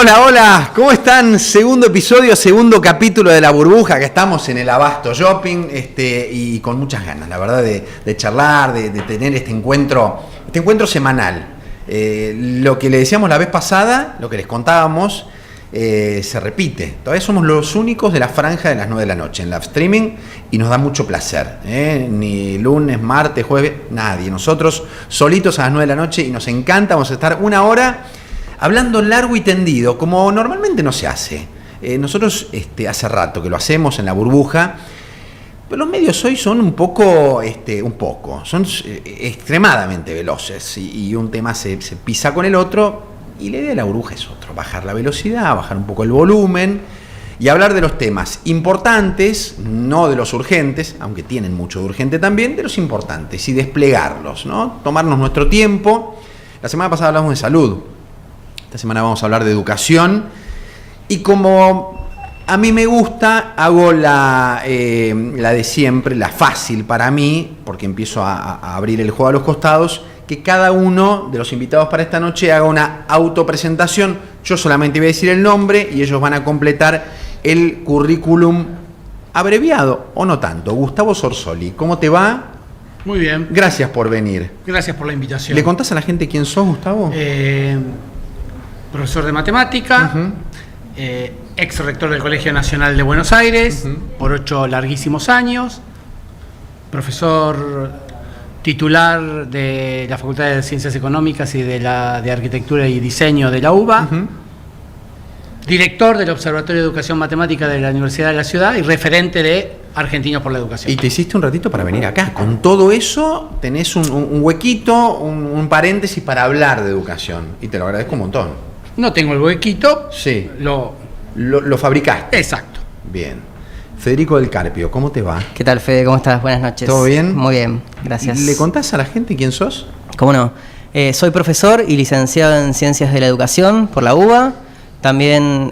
Hola, hola, ¿cómo están? Segundo episodio, segundo capítulo de La Burbuja, que estamos en el Abasto Shopping y con muchas ganas, la verdad, de charlar, de tener este encuentro semanal. Lo que le decíamos la vez pasada, lo que les contábamos, se repite. Todavía somos los únicos de la franja de las 9 de la noche en live streaming y nos da mucho placer. Ni lunes, martes, jueves, nadie. Nosotros solitos a las 9 de la noche y nos encanta, vamos a estar una hora hablando largo y tendido, como normalmente no se hace. Nosotros hace rato que lo hacemos en La Burbuja, pero los medios hoy son son extremadamente veloces y un tema se pisa con el otro y la idea de La Burbuja es otro, bajar la velocidad, bajar un poco el volumen y hablar de los temas importantes, no de los urgentes, aunque tienen mucho de urgente también, de los importantes y desplegarlos, ¿no? Tomarnos nuestro tiempo. La semana pasada hablamos de salud. Esta semana vamos a hablar de educación y como a mí me gusta, hago la de siempre, la fácil para mí, porque empiezo a abrir el juego a los costados, que cada uno de los invitados para esta noche haga una autopresentación. Yo solamente voy a decir el nombre y ellos van a completar el currículum abreviado, o no tanto. Gustavo Sorsoli, ¿cómo te va? Muy bien. Gracias por venir. Gracias por la invitación. ¿Le contás a la gente quién sos, Gustavo? Profesor de matemática, ex rector del Colegio Nacional de Buenos Aires, por 8 larguísimos años, profesor titular de la Facultad de Ciencias Económicas y de Arquitectura y Diseño de la UBA, director del Observatorio de Educación Matemática de la Universidad de la Ciudad y referente de Argentinos por la Educación. Y te hiciste un ratito para venir acá. Con todo eso tenés un huequito, un paréntesis para hablar de educación. Y te lo agradezco un montón. No tengo el huequito. Sí. Lo fabricaste. Exacto. Bien. Federico del Carpio, ¿cómo te va? ¿Qué tal, Fede? ¿Cómo estás? Buenas noches. ¿Todo bien? Muy bien, gracias. ¿Le contás a la gente quién sos? ¿Cómo no? Soy profesor y licenciado en Ciencias de la Educación por la UBA, también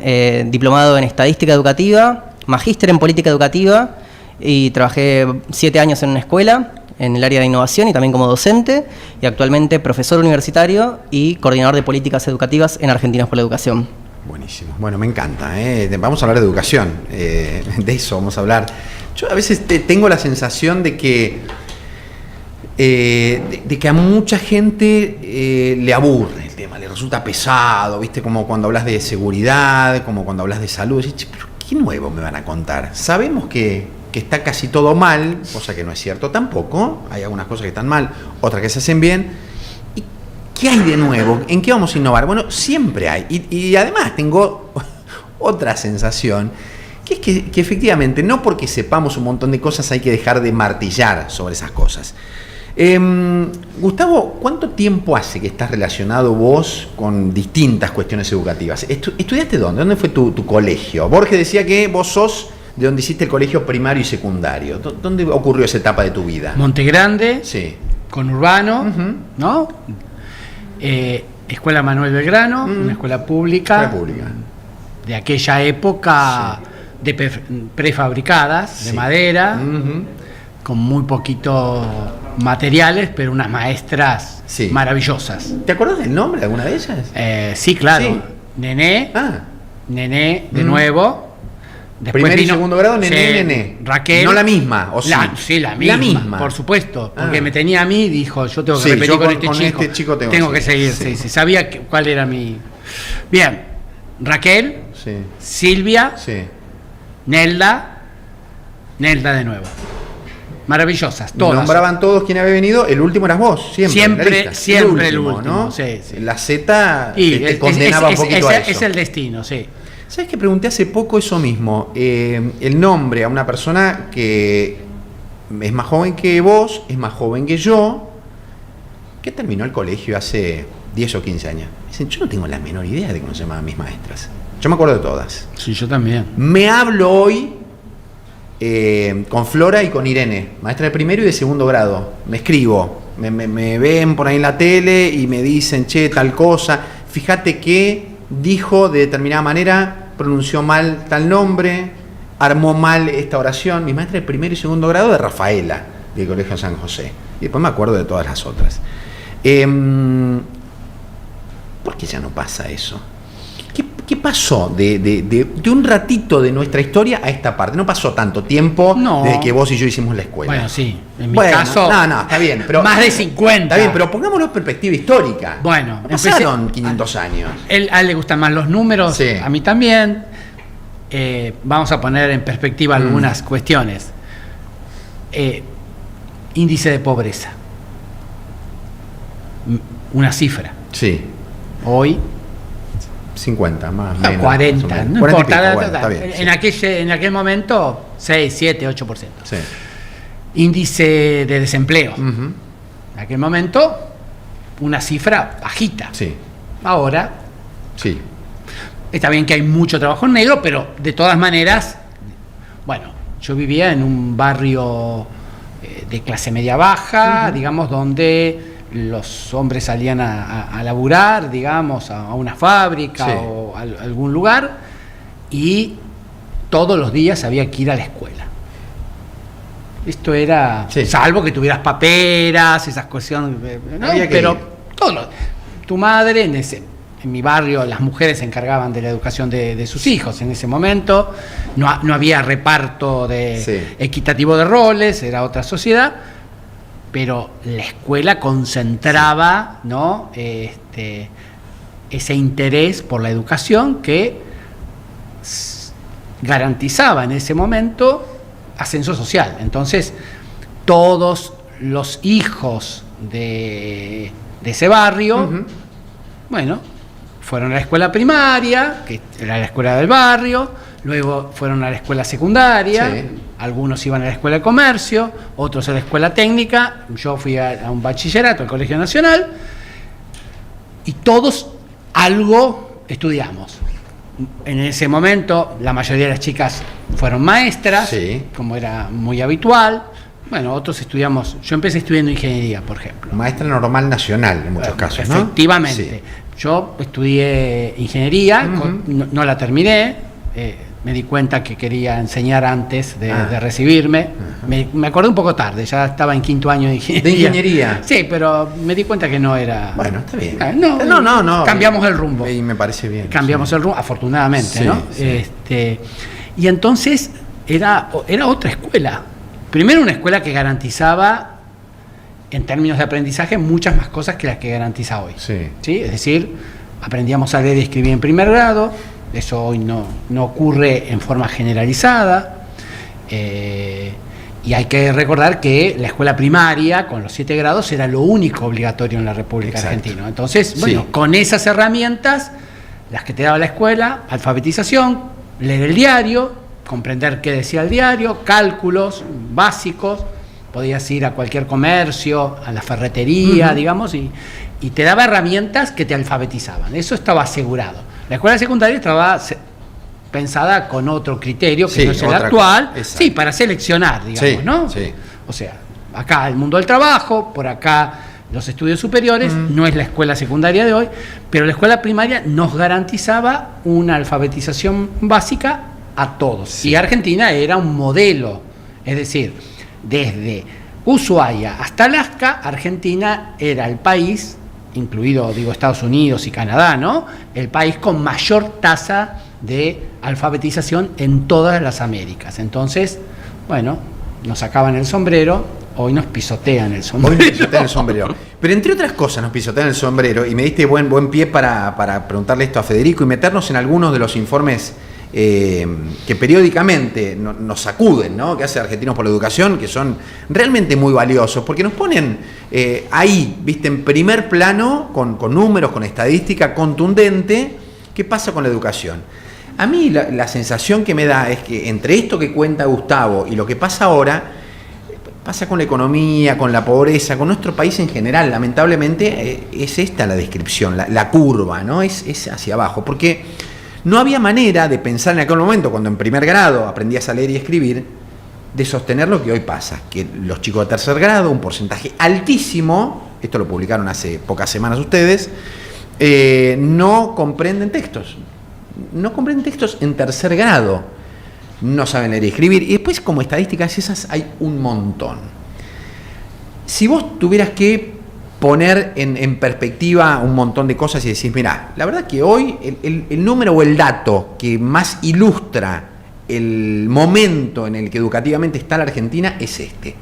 diplomado en Estadística Educativa, magíster en Política Educativa y trabajé 7 años en una escuela en el área de innovación y también como docente y actualmente profesor universitario y coordinador de políticas educativas en Argentinos por la Educación. Buenísimo. Bueno, me encanta. Vamos a hablar de educación. De eso vamos a hablar. Yo a veces tengo la sensación de que a mucha gente le aburre el tema, le resulta pesado, ¿viste? Como cuando hablas de seguridad, como cuando hablas de salud. Decís, pero ¿qué nuevo me van a contar? Sabemos que está casi todo mal, cosa que no es cierto tampoco. Hay algunas cosas que están mal, otras que se hacen bien. ¿Y qué hay de nuevo? ¿En qué vamos a innovar? Bueno, siempre hay. Y además tengo otra sensación, que es que efectivamente, no porque sepamos un montón de cosas hay que dejar de martillar sobre esas cosas. Gustavo, ¿cuánto tiempo hace que estás relacionado vos con distintas cuestiones educativas? ¿Estudiaste dónde? ¿Dónde fue tu colegio? Borges decía que vos sos de donde hiciste el colegio primario y secundario. ¿Dónde ocurrió esa etapa de tu vida? Montegrande, sí. Conurbano, ¿no? Escuela Manuel Belgrano, una escuela pública, de aquella época, sí, de prefabricadas, sí, de madera, con muy poquitos materiales, pero unas maestras, sí, maravillosas. ¿Te acuerdas del nombre de alguna de ellas? Sí, claro. Sí. Nené, de nuevo. Después Primer y segundo grado, Nené, sí, Nené. Raquel. No la misma, ¿o sí? Sí, la misma. Por supuesto. Porque me tenía a mí y dijo, yo tengo que repetir con este chico. Tengo que seguir, sí. Sabía cuál era mi... Bien. Raquel, sí, Silvia, sí, Nelda de nuevo. Maravillosas, todas. Nombraban todos quién había venido, el último eras vos, siempre el último, ¿no? Sí. La Z te condenaba un poquito a eso. Es el destino, sí. ¿Sabes que pregunté hace poco eso mismo? El nombre a una persona que es más joven que vos, es más joven que yo, que terminó el colegio hace 10 o 15 años. Dicen, yo no tengo la menor idea de cómo se llamaban mis maestras. Yo me acuerdo de todas. Sí, yo también. Me hablo hoy con Flora y con Irene, maestra de primero y de segundo grado. Me escribo, me ven por ahí en la tele y me dicen, che, tal cosa, fíjate que dijo de determinada manera, pronunció mal tal nombre, armó mal esta oración. Mi maestra de primero y segundo grado de Rafaela, del Colegio San José. Y después me acuerdo de todas las otras. ¿Por qué ya no pasa eso? ¿Qué pasó de un ratito de nuestra historia a esta parte? No pasó tanto tiempo desde que vos y yo hicimos la escuela. Bueno, sí. En mi caso... No, está bien. Pero, más de 50. Está bien, pero pongámoslo en perspectiva histórica. Bueno. Pasaron 500 años. A él le gustan más los números, sí. A mí también. Vamos a poner en perspectiva algunas cuestiones. Índice de pobreza. Una cifra. Sí. Hoy... 50, más menos. 40, más no 40 importa. Bueno, está bien, en aquel momento, 6, 7, 8%. Sí. Índice de desempleo. En aquel momento, una cifra bajita. Sí. Ahora, sí. Está bien que hay mucho trabajo en negro, pero de todas maneras, bueno, yo vivía en un barrio de clase media baja, digamos, donde los hombres salían a laburar, digamos, a una fábrica o a algún lugar, y todos los días había que ir a la escuela. Esto era, salvo que tuvieras paperas, esas cuestiones, ¿no? Pero tu madre, en mi barrio, las mujeres se encargaban de la educación de sus hijos en ese momento, no había reparto equitativo de roles, era otra sociedad, pero la escuela concentraba, ¿no? Ese interés por la educación que garantizaba en ese momento ascenso social. Entonces, todos los hijos de ese barrio, bueno, fueron a la escuela primaria, que era la escuela del barrio, luego fueron a la escuela secundaria, algunos iban a la escuela de comercio, otros a la escuela técnica, yo fui a un bachillerato al Colegio Nacional, y todos algo estudiamos. En ese momento la mayoría de las chicas fueron maestras, como era muy habitual. Bueno, otros estudiamos, yo empecé estudiando ingeniería, por ejemplo. Maestra normal nacional en muchos casos, ¿no? Efectivamente. Yo estudié ingeniería, no la terminé, me di cuenta que quería enseñar antes de recibirme. Me acordé un poco tarde, ya estaba en 5º año de ingeniería. ¿De ingeniería? Sí, pero me di cuenta que no era... Bueno, está bien. No. Cambiamos el rumbo. Y me parece bien. Cambiamos el rumbo, afortunadamente, ¿no? Y entonces era otra escuela. Primero una escuela que garantizaba, en términos de aprendizaje, muchas más cosas que las que garantiza hoy. ¿Sí? Es decir, aprendíamos a leer y escribir en primer grado. Eso hoy no ocurre en forma generalizada. Y hay que recordar que la escuela primaria, con los 7 grados, era lo único obligatorio en la República Argentina. Entonces, bueno, con esas herramientas, las que te daba la escuela, alfabetización, leer el diario, comprender qué decía el diario, cálculos básicos, podías ir a cualquier comercio, a la ferretería, digamos, y te daba herramientas que te alfabetizaban. Eso estaba asegurado. La escuela secundaria estaba pensada con otro criterio, que no es el actual, para seleccionar, digamos, ¿no? O sea, acá el mundo del trabajo, por acá los estudios superiores, no es la escuela secundaria de hoy, pero la escuela primaria nos garantizaba una alfabetización básica a todos. Y Argentina era un modelo, es decir, desde Ushuaia hasta Alaska, Argentina era el país, incluido, Estados Unidos y Canadá, ¿no? El país con mayor tasa de alfabetización en todas las Américas. Entonces, bueno, nos sacaban el sombrero, hoy nos pisotean el sombrero. Pero entre otras cosas nos pisotean el sombrero, y me diste buen pie para preguntarle esto a Federico y meternos en algunos de los informes que periódicamente nos sacuden, ¿no? Que hace Argentinos por la Educación, que son realmente muy valiosos, porque nos ponen ahí, viste, en primer plano, con números, con estadística contundente, qué pasa con la educación. A mí la sensación que me da es que entre esto que cuenta Gustavo y lo que pasa ahora, pasa con la economía, con la pobreza, con nuestro país en general, lamentablemente es esta la descripción, la curva, ¿no? Es hacia abajo, porque no había manera de pensar en aquel momento, cuando en primer grado aprendías a leer y escribir, de sostener lo que hoy pasa, que los chicos de 3er grado, un porcentaje altísimo, esto lo publicaron hace pocas semanas ustedes, no comprenden textos. No comprenden textos en 3er grado. No saben leer y escribir. Y después, como estadísticas esas, hay un montón. Si vos tuvieras que poner en perspectiva un montón de cosas y decir, mirá, la verdad que hoy el número o el dato que más ilustra el momento en el que educativamente está la Argentina es este.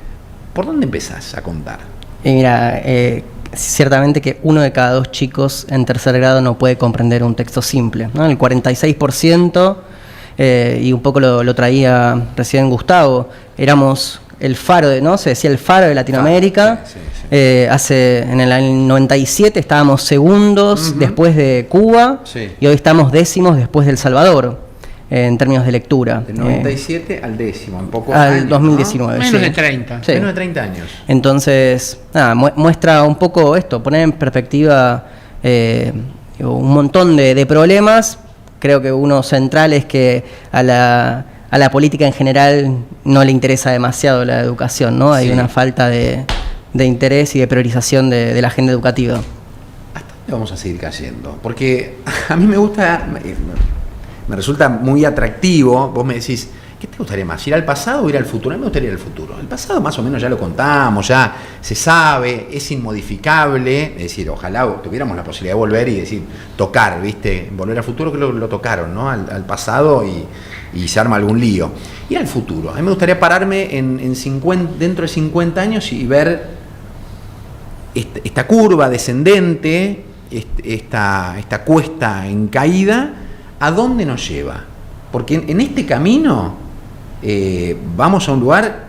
¿Por dónde empezás a contar? Mira, ciertamente que 1 de cada 2 chicos en tercer grado no puede comprender un texto simple, ¿no? El 46%, y un poco lo traía recién Gustavo, éramos el faro, ¿no? Se decía el faro de Latinoamérica. Sí. En el año 97 estábamos segundos después de Cuba, y hoy estamos décimos después de El Salvador, en términos de lectura. Del 97 al décimo, un poco al años, 2019. ¿no? Menos de 30. Sí. Menos de 30 años. Entonces, muestra un poco esto, poner en perspectiva un montón de problemas. Creo que uno central es que a la política en general no le interesa demasiado la educación, ¿no? Hay una falta de interés y de priorización de la agenda educativa. ¿Hasta dónde vamos a seguir cayendo? Porque a mí me gusta, me resulta muy atractivo. Vos me decís, ¿qué te gustaría más? ¿Ir al pasado o ir al futuro? A mí me gustaría ir al futuro. El pasado más o menos ya lo contamos, ya se sabe, es inmodificable. Es decir, ojalá tuviéramos la posibilidad de volver y decir, tocar, ¿viste? Volver al futuro, que lo tocaron, ¿no? Al pasado y se arma algún lío. Ir al futuro. A mí me gustaría pararme dentro de 50 años y ver esta curva descendente, esta cuesta en caída, ¿a dónde nos lleva? Porque en este camino vamos a un lugar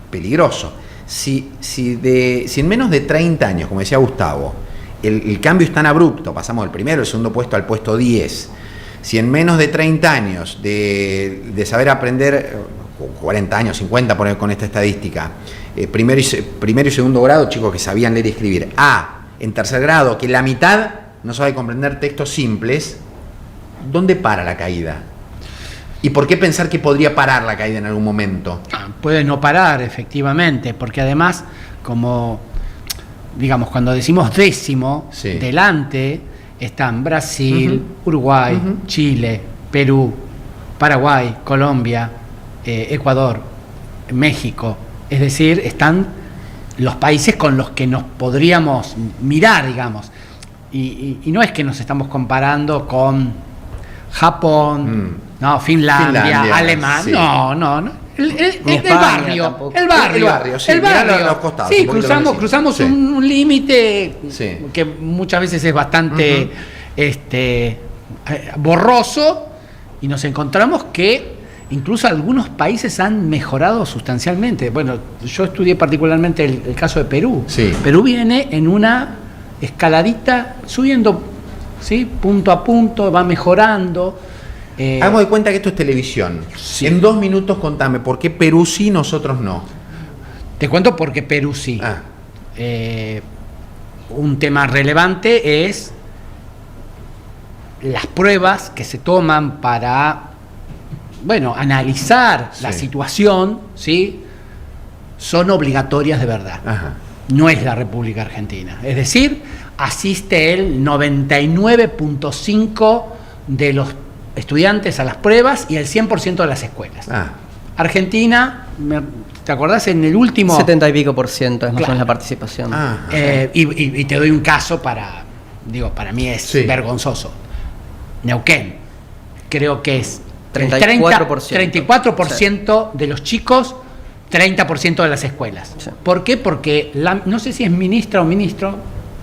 peligroso. Si en menos de 30 años, como decía Gustavo, el cambio es tan abrupto, pasamos del primero, el segundo puesto al puesto 10, si en menos de 30 años de saber aprender, 40 años, 50 con esta estadística, primero y segundo grado, chicos que sabían leer y escribir, en tercer grado, que la mitad no sabe comprender textos simples, ¿dónde para la caída? ¿Y por qué pensar que podría parar la caída en algún momento? Puede no parar, efectivamente, porque además, como, digamos, cuando decimos décimo, delante están Brasil, Uruguay, Chile, Perú, Paraguay, Colombia, Ecuador, México. Es decir, están los países con los que nos podríamos mirar, digamos. Y no es que nos estamos comparando con Japón, no, Finlandia, Alemania, no. El barrio. Sí, cruzamos un límite que muchas veces es bastante borroso, y nos encontramos que incluso algunos países han mejorado sustancialmente. Bueno, yo estudié particularmente el caso de Perú. Sí. Perú viene en una escaladita subiendo, ¿sí? Punto a punto, va mejorando. Hagamos de cuenta que esto es televisión. Sí. En 2 minutos contame, ¿por qué Perú sí, nosotros no? Te cuento por qué Perú sí. Un tema relevante es las pruebas que se toman para, analizar la situación, ¿sí? Son obligatorias de verdad. Ajá. No es la República Argentina. Es decir, asiste el 99.5% de los estudiantes a las pruebas y el 100% de las escuelas. Argentina, ¿te acordás? En el último... 70 y pico % es más o menos la participación. Y te doy un caso para mí es vergonzoso. Neuquén, creo que es 34% de los chicos, 30% de las escuelas. Sí. ¿Por qué? Porque no sé si es ministra o ministro.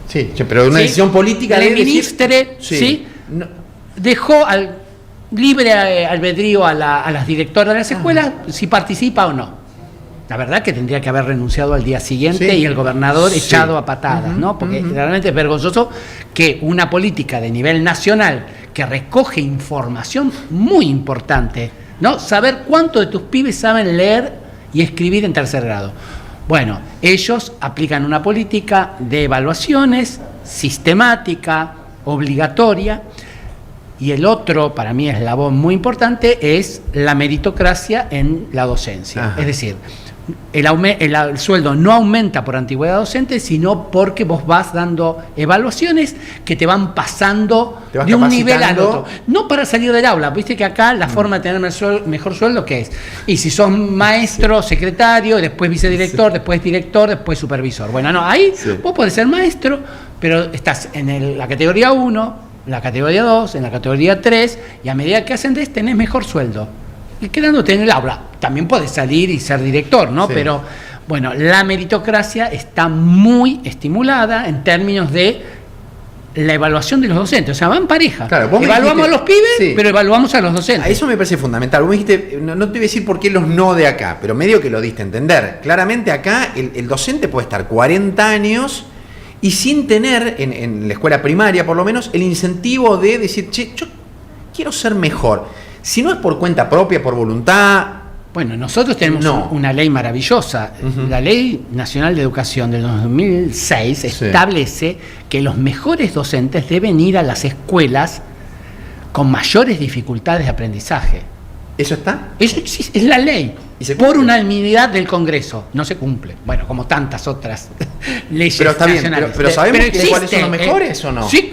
Sí, pero una decisión política de ministre, dejó al libre albedrío a las directoras de las escuelas si participa o no. La verdad que tendría que haber renunciado al día siguiente y el gobernador echado a patadas, ¿no? Porque realmente es vergonzoso que una política de nivel nacional que recoge información muy importante, ¿no? Saber cuántos de tus pibes saben leer y escribir en tercer grado. Bueno, ellos aplican una política de evaluaciones sistemática, obligatoria, y el otro, para mí, eslabón muy importante es la meritocracia en la docencia. Ajá. Es decir, el sueldo no aumenta por antigüedad docente, sino porque vos vas dando evaluaciones que te van pasando de un nivel al otro. No para salir del aula, viste que acá la forma de tener mejor sueldo, ¿qué es? Y si sos maestro, secretario, después vicedirector, después director, después supervisor. Bueno, no, ahí vos podés ser maestro, pero estás en la categoría 1, la categoría 2, en la categoría 3, y a medida que ascendés tenés mejor sueldo. Y quedándote en el aula, también podés salir y ser director, ¿no? Sí. Pero, bueno, la meritocracia está muy estimulada en términos de la evaluación de los docentes. O sea, van pareja. Claro, evaluamos a los pibes, pero evaluamos a los docentes. Eso me parece fundamental. Vos me dijiste, no te voy a decir por qué los no de acá, pero medio que lo diste a entender. Claramente acá el docente puede estar 40 años y sin tener, en la escuela primaria por lo menos, el incentivo de decir, che, yo quiero ser mejor. Si no es por cuenta propia, por voluntad. Bueno, nosotros tenemos una ley maravillosa. La Ley Nacional de Educación del 2006 establece que los mejores docentes deben ir a las escuelas con mayores dificultades de aprendizaje. ¿Eso está? Eso es la ley. Por unanimidad del Congreso. No se cumple. Bueno, como tantas otras leyes pero está nacionales. Bien, pero ¿sabemos cuáles son los mejores o no? Sí,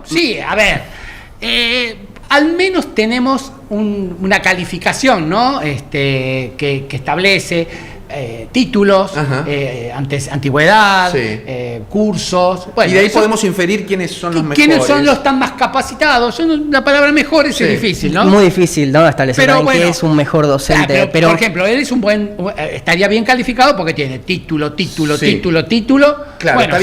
sí, a ver. Al menos tenemos una calificación, ¿no? Que establece títulos, antigüedad, cursos. Bueno, y de ahí podemos inferir quiénes son los mejores. ¿Quiénes son los tan más capacitados? La palabra mejores es difícil, ¿no? Muy difícil, ¿no? Establecer qué es un mejor docente. Pero, por ejemplo, él es estaría bien calificado porque tiene título. Claro, bueno,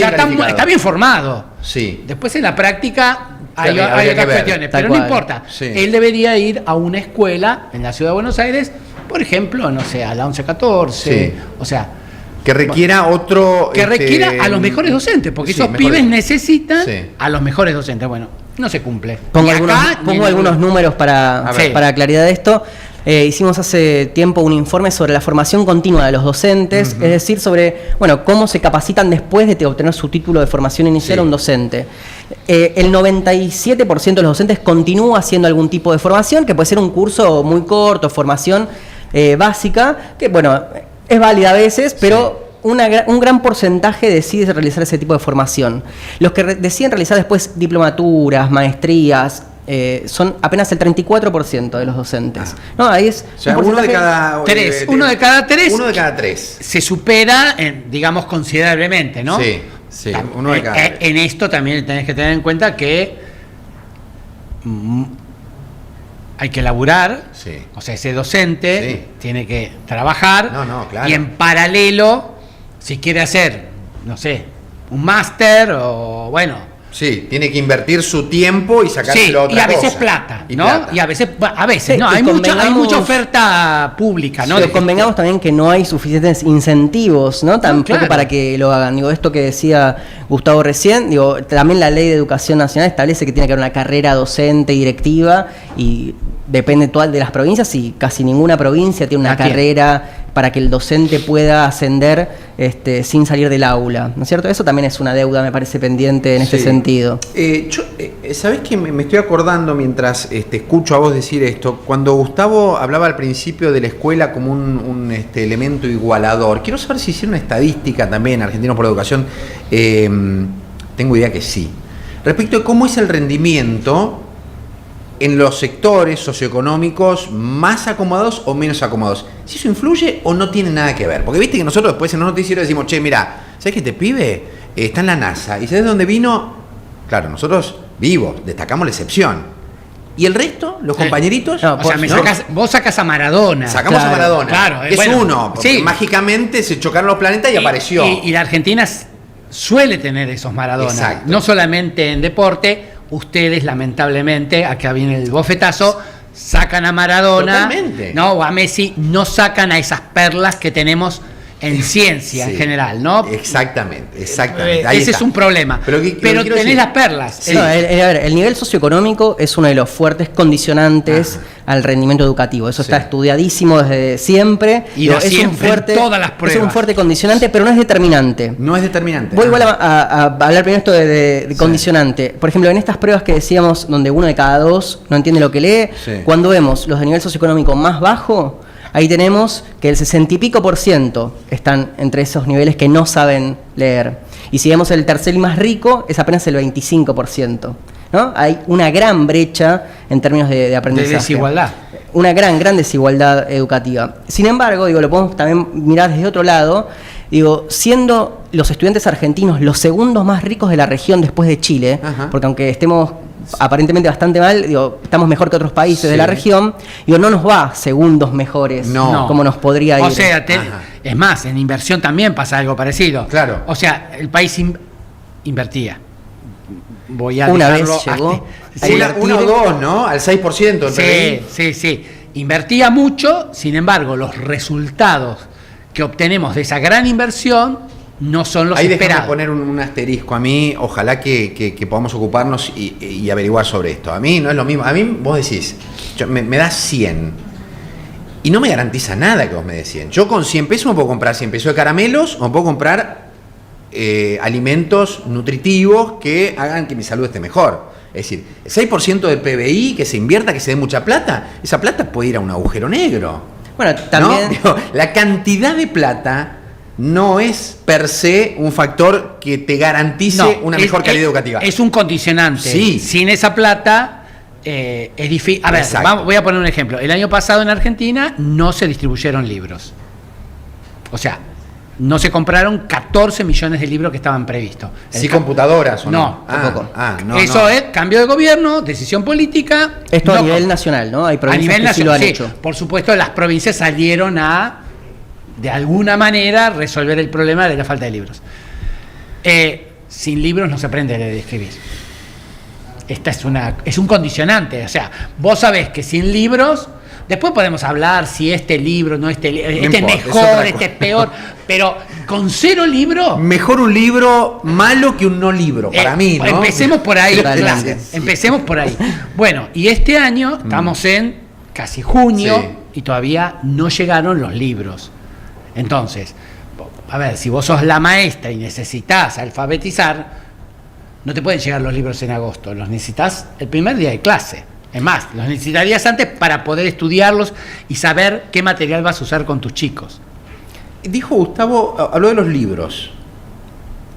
está bien formado. Sí. Después en la práctica hay otras cuestiones, pero no importa. Sí. Él debería ir a una escuela en la Ciudad de Buenos Aires, por ejemplo, no sé, a la 1114, o sea... Que requiera otro... Que requiera a los mejores docentes, porque esos pibes necesitan a los mejores docentes. Bueno, no se cumple. Pongo algunos números para claridad de esto. Hicimos hace tiempo un informe sobre la formación continua de los docentes, es decir, sobre cómo se capacitan después de obtener su título de formación inicial un docente. El 97% de los docentes continúa haciendo algún tipo de formación, que puede ser un curso muy corto, formación básica, que es válida a veces, pero un gran porcentaje decide realizar ese tipo de formación. Los que deciden realizar después diplomaturas, maestrías, son apenas el 34% de los docentes. Ahí es uno de cada tres. Uno de cada tres se supera, digamos, considerablemente, ¿no? Sí, uno de cada tres. En esto también tenés que tener en cuenta que hay que laburar, o sea, ese docente tiene que trabajar claro. Y en paralelo, si quiere hacer, no sé, un máster o Sí, tiene que invertir su tiempo y sacárselo otra cosa. Y a veces plata, ¿no? Y a veces no, hay mucha oferta pública, ¿no? Pero convengamos también que no hay suficientes incentivos, ¿no? Tampoco para que lo hagan. Esto que decía Gustavo recién, también la Ley de Educación Nacional establece que tiene que haber una carrera docente directiva y depende de las provincias y casi ninguna provincia tiene una carrera para que el docente pueda ascender sin salir del aula, ¿no es cierto? Eso también es una deuda, me parece, pendiente en este sentido. ¿Sabés que me estoy acordando mientras escucho a vos decir esto? Cuando Gustavo hablaba al principio de la escuela como un elemento igualador, quiero saber si hicieron una estadística también, Argentinos por la Educación, tengo idea que sí, respecto de cómo es el rendimiento en los sectores socioeconómicos más acomodados o menos acomodados. Si eso influye o no tiene nada que ver. Porque viste que nosotros después en los noticieros decimos, che, mira, ¿sabes que este pibe está en la NASA? ¿Y sabes de dónde vino? Claro, nosotros vivos, destacamos la excepción. ¿Y el resto? ¿Los compañeritos? Vos sacás a Maradona. Sacamos a Maradona. Claro, es uno, porque mágicamente se chocaron los planetas y apareció. Y la Argentina suele tener esos Maradonas. Exacto. No solamente en deporte. Ustedes, lamentablemente, acá viene el bofetazo, sacan a Maradona, o a Messi, no sacan a esas perlas que tenemos en ciencia en general, ¿no? Exactamente. Ese es un problema. Pero tenés las perlas. A ver, el nivel socioeconómico es uno de los fuertes condicionantes al rendimiento educativo. Eso está estudiadísimo desde siempre. Y todas las pruebas. Es un fuerte condicionante, pero no es determinante. No es determinante. Voy igual a hablar primero esto de condicionante. Por ejemplo, en estas pruebas que decíamos, donde uno de cada dos no entiende lo que lee, cuando vemos los de nivel socioeconómico más bajo, Ahí tenemos que el 60 y pico % están entre esos niveles que no saben leer. Y si vemos el tercer más rico, es apenas el 25%. ¿No? Hay una gran brecha en términos de aprendizaje. De desigualdad. Una gran desigualdad educativa. Sin embargo, digo, lo podemos también mirar desde otro lado. Digo, siendo los estudiantes argentinos los segundos más ricos de la región después de Chile, porque aunque estemos aparentemente bastante mal, digo, estamos mejor que otros países de la región, digo, no nos va segundos mejores como nos podría ir. O sea, es más, en inversión también pasa algo parecido. Claro. O sea, el país invertía. Voy a una dejarlo vez llegó uno o dos, ¿no? Al 6%. Sí. Invertía mucho, sin embargo, los resultados que obtenemos de esa gran inversión no son los esperados. Ahí déjame poner un asterisco. A mí, ojalá que podamos ocuparnos y averiguar sobre esto. A mí no es lo mismo. A mí vos decís, me das 100 y no me garantiza nada que vos me des 100. Yo con 100 pesos me puedo comprar 100 pesos de caramelos o me puedo comprar alimentos nutritivos que hagan que mi salud esté mejor. Es decir, el 6% del PBI que se invierta, que se dé mucha plata, esa plata puede ir a un agujero negro. Bueno, también... ¿no? La cantidad de plata no es per se un factor que te garantice una mejor calidad educativa. Es un condicionante. Sí. Sin esa plata es difícil. A ver, voy a poner un ejemplo. El año pasado en Argentina no se distribuyeron libros. O sea, no se compraron 14 millones de libros que estaban previstos. ¿Sí computadoras o no? Tampoco. Eso es cambio de gobierno, decisión política. Esto a nivel nacional, ¿no? Hay provincias que sí lo han hecho. Por supuesto, las provincias salieron a, de alguna manera, resolver el problema de la falta de libros. Sin libros no se aprende a leer y escribir. Esta es un condicionante. O sea, vos sabés que sin libros... Después podemos hablar si este libro, este es mejor, este es peor, pero con 0 libros... Mejor un libro malo que un no libro, para mí, ¿no? Empecemos por ahí. Empecemos por ahí. Bueno, y este año estamos en casi junio y todavía no llegaron los libros. Entonces, a ver, si vos sos la maestra y necesitas alfabetizar, no te pueden llegar los libros en agosto, los necesitas el primer día de clase. Es más, los necesitarías antes para poder estudiarlos y saber qué material vas a usar con tus chicos. Dijo Gustavo, habló de los libros.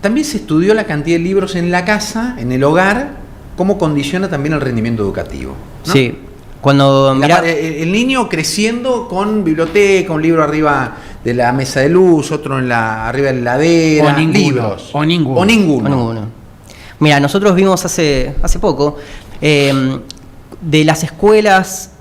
También se estudió la cantidad de libros en la casa, en el hogar, cómo condiciona también el rendimiento educativo, ¿no? Sí. Cuando el niño creciendo con biblioteca, un libro arriba de la mesa de luz, otro arriba de la heladera, libros. O ninguno. Mira, nosotros vimos hace poco... de las escuelas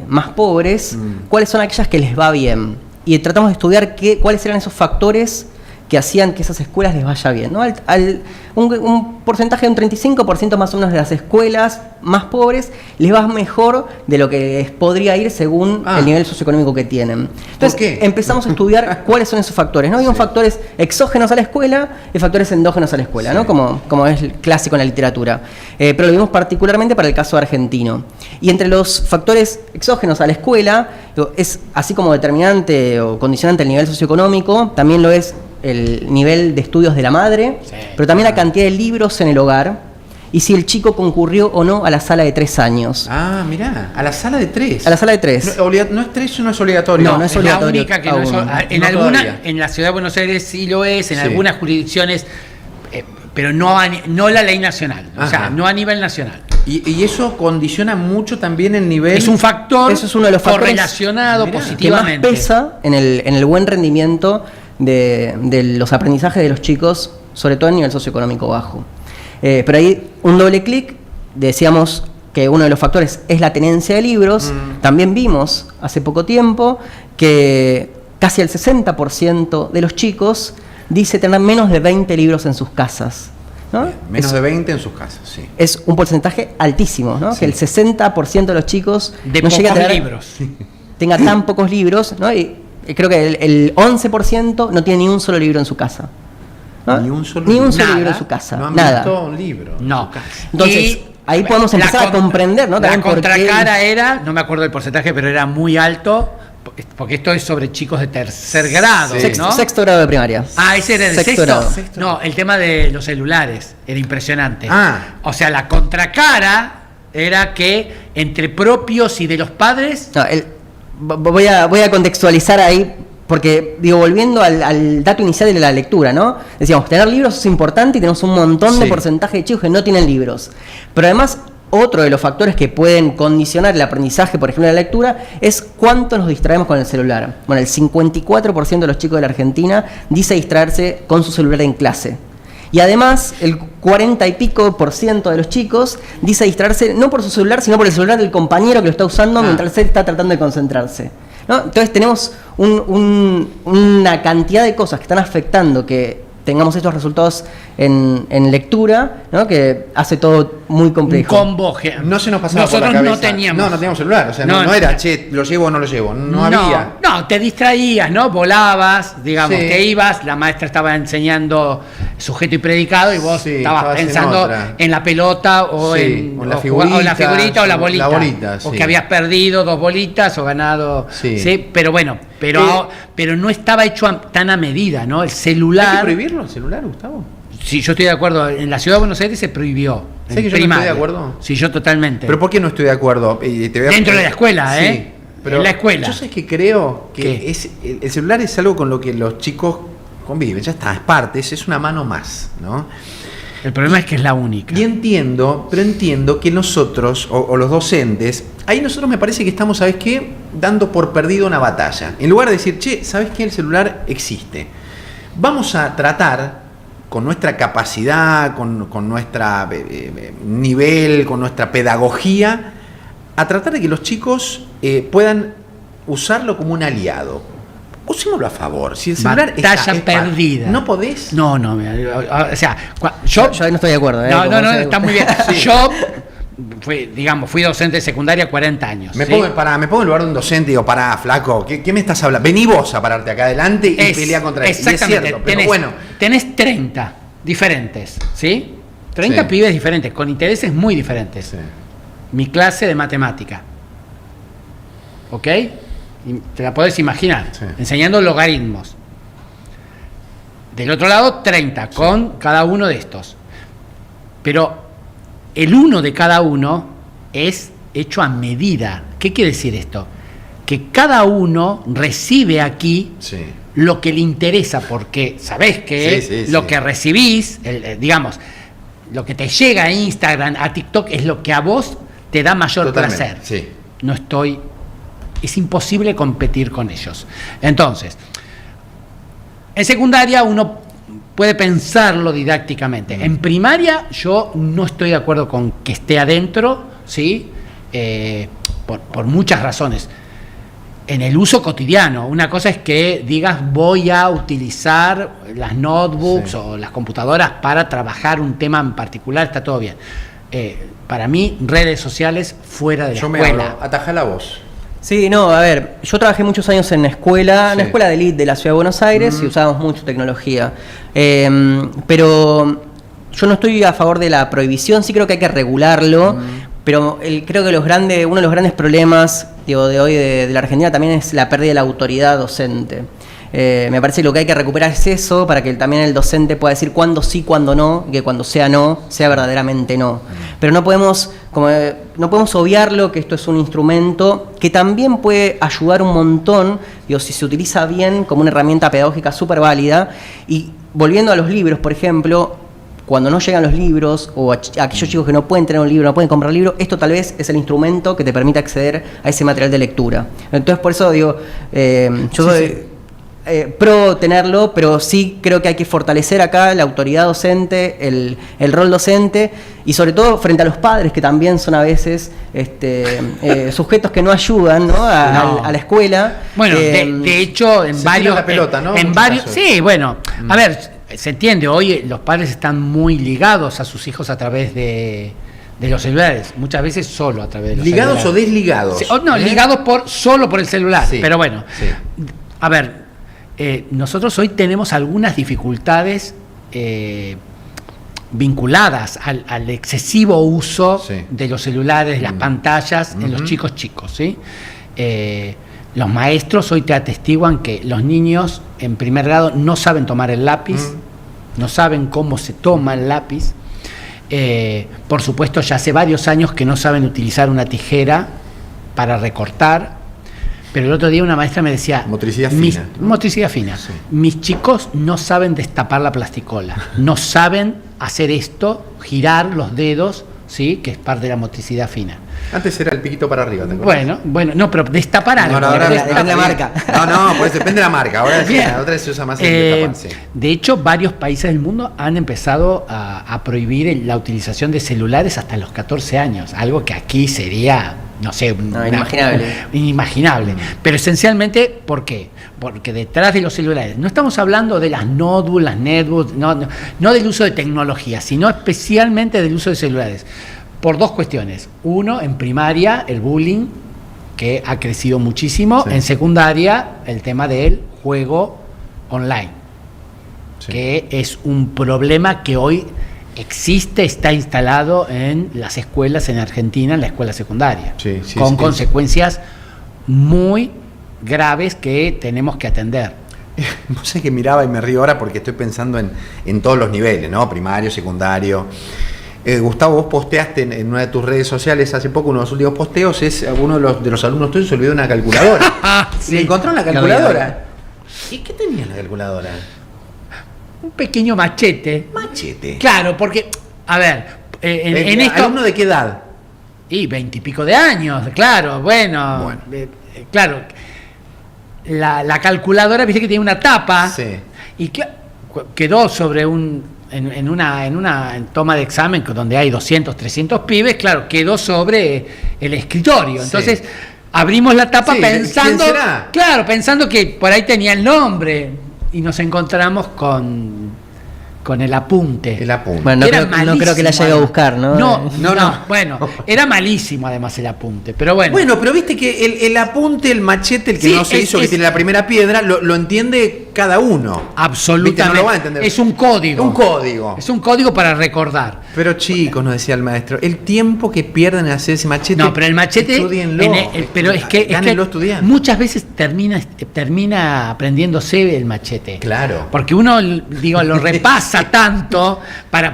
más pobres, cuáles son aquellas que les va bien. Y tratamos de estudiar cuáles eran esos factores que hacían que esas escuelas les vaya bien, ¿no? Un porcentaje de un 35% más o menos de las escuelas más pobres les va mejor de lo que les podría ir según el nivel socioeconómico que tienen. Entonces empezamos a estudiar cuáles son esos factores, ¿no? Hay factores exógenos a la escuela y factores endógenos a la escuela, ¿no? Como es clásico en la literatura. Pero lo vimos particularmente para el caso argentino. Y entre los factores exógenos a la escuela, es así como determinante o condicionante el nivel socioeconómico, también lo es el nivel de estudios de la madre, pero también la cantidad de libros en el hogar y si el chico concurrió o no a la sala de 3 años. Ah, mirá, a la sala de 3. A la sala de 3. No es 3, no es obligatorio. No es obligatorio. La única que en la Ciudad de Buenos Aires sí lo es, en algunas jurisdicciones, pero no la ley nacional, o sea, no a nivel nacional. Y eso condiciona mucho también el nivel. Es un factor, eso es uno de los correlacionado positivamente. Que más pesa en el buen rendimiento de los aprendizajes de los chicos, sobre todo en nivel socioeconómico bajo. Pero ahí un doble clic, decíamos que uno de los factores es la tenencia de libros. También vimos hace poco tiempo que casi el 60% de los chicos dice tener menos de 20 libros en sus casas, ¿no? Menos de 20 en sus casas, sí. Es un porcentaje altísimo, ¿no? Sí. Que el 60% de los chicos no llega a tener libros. Tenga tan pocos libros, ¿no? Y creo que el 11% no tiene ni un solo libro en su casa, ¿no? Ni un solo libro en su casa. No han visto un libro. No. Entonces, ahí podemos empezar a comprender, ¿no? La contracara era, no me acuerdo del porcentaje, pero era muy alto, porque esto es sobre chicos de tercer grado, ¿no? Sexto grado de primaria. Ese era el sexto grado. No, el tema de los celulares era impresionante. O sea, la contracara era que entre propios y de los padres... voy a contextualizar ahí, porque, digo, volviendo al dato inicial de la lectura, ¿no? Decíamos, tener libros es importante y tenemos un montón de porcentaje de chicos que no tienen libros. Pero además, otro de los factores que pueden condicionar el aprendizaje, por ejemplo, de la lectura, es cuánto nos distraemos con el celular. Bueno, el 54% de los chicos de la Argentina dice distraerse con su celular en clase. Y además, el 40 y pico % de los chicos dice distraerse no por su celular, sino por el celular del compañero que lo está usando mientras él está tratando de concentrarse, ¿no? Entonces tenemos una cantidad de cosas que están afectando que tengamos estos resultados en lectura, ¿no? Que hace todo muy complejo. Un combo. No se nos pasaba nosotros por la cabeza. No teníamos celular. O sea, no era, che, lo llevo o no lo llevo. No había. No, te distraías, ¿no? Volabas, digamos, te ibas, la maestra estaba enseñando sujeto y predicado y vos estabas pensando en la pelota o en la figurita o la bolita. O que habías perdido 2 bolitas o ganado. Sí. Pero bueno, pero no estaba hecho tan a medida, ¿no? El celular. ¿Hay que prohibirlo el celular, Gustavo? Sí, yo estoy de acuerdo. En la ciudad de Buenos Aires se prohibió. ¿Sabes que yo no estoy de acuerdo? Sí, yo totalmente. ¿Pero por qué no estoy de acuerdo? Dentro de la escuela, ¿eh? Pero en la escuela. Yo sé que creo que el celular es algo con lo que los chicos conviven. Ya está, es parte, es una mano más, ¿no? El problema es que es la única. Y entiendo que nosotros, o los docentes, ahí nosotros me parece que estamos, ¿sabes qué? Dando por perdido una batalla. En lugar de decir, che, ¿sabes qué? El celular existe. Vamos a tratar con nuestra capacidad, con nuestro nivel, con nuestra pedagogía, a tratar de que los chicos puedan usarlo como un aliado. Usémoslo a favor. Si el celular batalla perdida. ¿No podés? No. O sea, yo no estoy de acuerdo. No, está muy bien. Yo fui docente de secundaria 40 años. Me pongo en el lugar de un docente y digo, pará, flaco, ¿qué me estás hablando? Vení vos a pararte acá adelante y pelea contra él. Exactamente. Y es cierto, pero bueno. Tenés 30 diferentes, ¿sí? 30 pibes diferentes, con intereses muy diferentes. Sí. Mi clase de matemática. ¿Ok? Y te la podés imaginar, enseñando logaritmos. Del otro lado, 30, con cada uno de estos. Pero el uno de cada uno es hecho a medida. ¿Qué quiere decir esto? Que cada uno recibe aquí lo que le interesa, porque sabés que lo que recibís, digamos, lo que te llega a Instagram, a TikTok, es lo que a vos te da mayor placer. Sí. Es imposible competir con ellos. Entonces, en secundaria uno puede pensarlo didácticamente. En primaria yo no estoy de acuerdo con que esté adentro, ¿sí? Por muchas razones. En el uso cotidiano, una cosa es que digas voy a utilizar las notebooks o las computadoras para trabajar un tema en particular, está todo bien. Para mí, redes sociales fuera de la escuela. Atajá la voz. Sí, no, a ver, yo trabajé muchos años en escuela de élite de la Ciudad de Buenos Aires y usábamos mucho tecnología. Pero yo no estoy a favor de la prohibición, sí creo que hay que regularlo, pero creo que uno de los grandes problemas de hoy de la Argentina también es la pérdida de la autoridad docente. Me parece que lo que hay que recuperar es eso, para que también el docente pueda decir cuándo sí, cuándo no, y que cuando sea no, sea verdaderamente no. Pero no podemos obviarlo, que esto es un instrumento que también puede ayudar un montón, si se utiliza bien como una herramienta pedagógica súper válida. Y volviendo a los libros, por ejemplo, cuando no llegan los libros, o aquellos chicos que no pueden tener un libro, no pueden comprar libro, esto tal vez es el instrumento que te permite acceder a ese material de lectura. Entonces, por eso digo, yo soy pro tenerlo, pero sí creo que hay que fortalecer acá la autoridad docente, el rol docente, y sobre todo frente a los padres, que también son a veces sujetos que no ayudan, ¿no? A la escuela. Bueno, de hecho, en varios... la pelota, ¿no? Sí, bueno, a ver, se entiende, hoy los padres están muy ligados a sus hijos a través de los celulares, muchas veces solo a través de los ¿Ligados celulares. o desligados? Sí, ligados solo por el celular, pero bueno. Sí. A ver, nosotros hoy tenemos algunas dificultades vinculadas al excesivo uso de los celulares, las pantallas en los chicos, ¿sí? Los maestros hoy te atestiguan que los niños en primer grado no saben tomar el lápiz, no saben cómo se toma el lápiz. Por supuesto, ya hace varios años que no saben utilizar una tijera para recortar. Pero el otro día una maestra me decía... Motricidad fina. Motricidad fina. Sí. Mis chicos no saben destapar la plasticola, no saben hacer esto, girar los dedos, ¿sí? Que es parte de la motricidad fina. Antes era el piquito para arriba, ¿te acuerdas? Bueno, no, pero destapar algo. No, ahora depende de la marca. No, pues depende de la marca. Ahora otra se usa más el destapar, sí. De hecho, varios países del mundo han empezado a prohibir la utilización de celulares hasta los 14 años, algo que aquí sería... No sé, inimaginable. Pero esencialmente, ¿por qué? Porque detrás de los celulares, no estamos hablando de las notebooks, las netbooks, no del uso de tecnología, sino especialmente del uso de celulares. Por dos cuestiones. Uno, en primaria, el bullying, que ha crecido muchísimo. Sí. En secundaria, el tema del juego online, sí, que es un problema que hoy existe, está instalado en las escuelas en Argentina, en la escuela secundaria, con consecuencias muy graves que tenemos que atender. No sé, que miraba y me río ahora porque estoy pensando en todos los niveles, ¿no? Primario, secundario. Gustavo, vos posteaste en una de tus redes sociales hace poco, uno de los últimos posteos, es uno de los alumnos tuyos se olvidó una calculadora. Sí. ¿Encontró una calculadora? ¿Y qué tenía la calculadora? Un pequeño machete. ¿Machete? Claro, porque, a ver, en esto... ¿Alumno de qué edad? Y 20 y pico de años, claro, bueno. Claro, la calculadora, viste que tiene una tapa. Sí. Y quedó sobre en una toma de examen donde hay 200, 300 pibes, claro, quedó sobre el escritorio. Entonces, sí, abrimos la tapa, sí, pensando... ¿Quién será? Claro, pensando que por ahí tenía el nombre. Y nos encontramos con el apunte. El apunte. Bueno, no creo que la llegue a buscar, ¿no? No. Bueno, era malísimo además el apunte, pero bueno. Bueno, pero viste que el apunte, el machete, el que no se hizo, que tiene la primera piedra, lo entiende cada uno. Absolutamente. ¿Viste? No lo van a entender. Es un código. Un código. Es un código para recordar. Pero chicos, nos decía el maestro, el tiempo que pierden en hacer ese machete. No, pero el machete. Estudienlo. Pero es que muchas veces termina aprendiéndose el machete. Claro. Porque uno, lo repasa tanto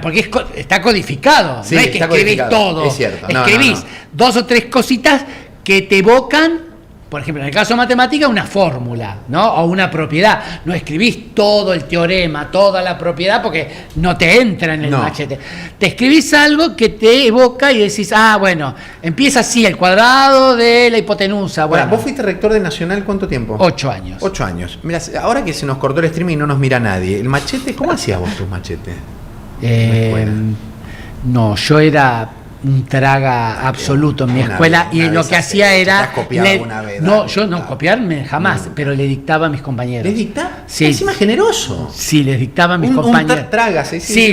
porque está codificado. Sí, no es que escribís todo. Es cierto. Escribís 2 o 3 cositas que te evocan. Por ejemplo, en el caso de matemática, una fórmula, ¿no? O una propiedad. No escribís todo el teorema, toda la propiedad, porque no te entra en el machete. Te escribís algo que te evoca y decís, bueno, empieza así, el cuadrado de la hipotenusa. Bueno, ¿vos fuiste rector de Nacional cuánto tiempo? 8 años. 8 años. Mira, ahora que se nos cortó el streaming y no nos mira nadie, ¿el machete? ¿Cómo hacías vos tus machetes? No, yo era un traga absoluto en mi escuela y lo que hacía era... Yo no copiarme jamás, pero le dictaba a mis compañeros. ¿Les dictaba? Sí. Encima generoso. Sí, les dictaba a mis compañeros. Traga, sí,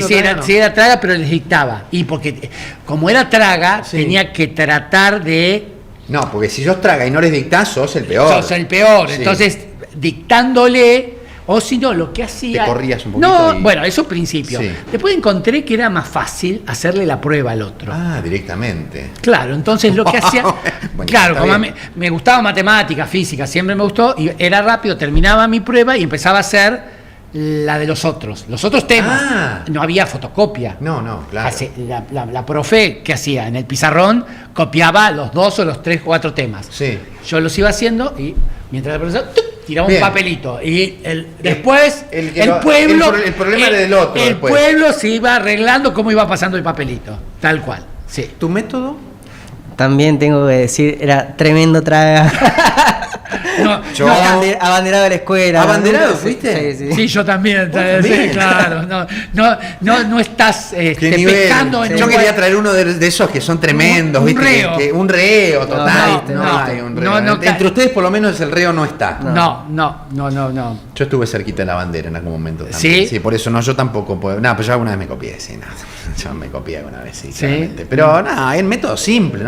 era traga, pero les dictaba. Y porque como era traga, tenía que tratar de... No, porque si sos traga y no les dictás, sos el peor. Sos el peor. Sí. Entonces, dictándole... O si no, lo que hacía... Te corrías un poquito. Bueno, eso principio. Sí. Después encontré que era más fácil hacerle la prueba al otro. Directamente. Claro, entonces lo que hacía... Bueno, claro, como me gustaba matemática, física, siempre me gustó, y era rápido, terminaba mi prueba y empezaba a hacer la de los otros temas. No había fotocopia. No, claro. La profe, ¿qué hacía? En el pizarrón copiaba los 2 o los 3, 4 temas. Sí. Yo los iba haciendo y mientras el profesor... tiraba un papelito y después el pueblo el problema era del otro. El pueblo se iba arreglando cómo iba pasando el papelito, tal cual. Sí. ¿Tu método? También tengo que decir, era tremendo traga. Abanderado de la escuela. ¿Abanderado fuiste? Sí, yo también. Sí, claro. No estás pescando en... Yo quería traer uno de esos que son tremendos, ¿viste? Un reo total. No hay un reo. Entre ustedes por lo menos el reo no está. No. Yo estuve cerquita de la bandera en algún momento también. Sí, por eso yo tampoco puedo. Pero yo alguna vez me copié, yo me copié alguna vez, sí, claramente. Pero el método simple,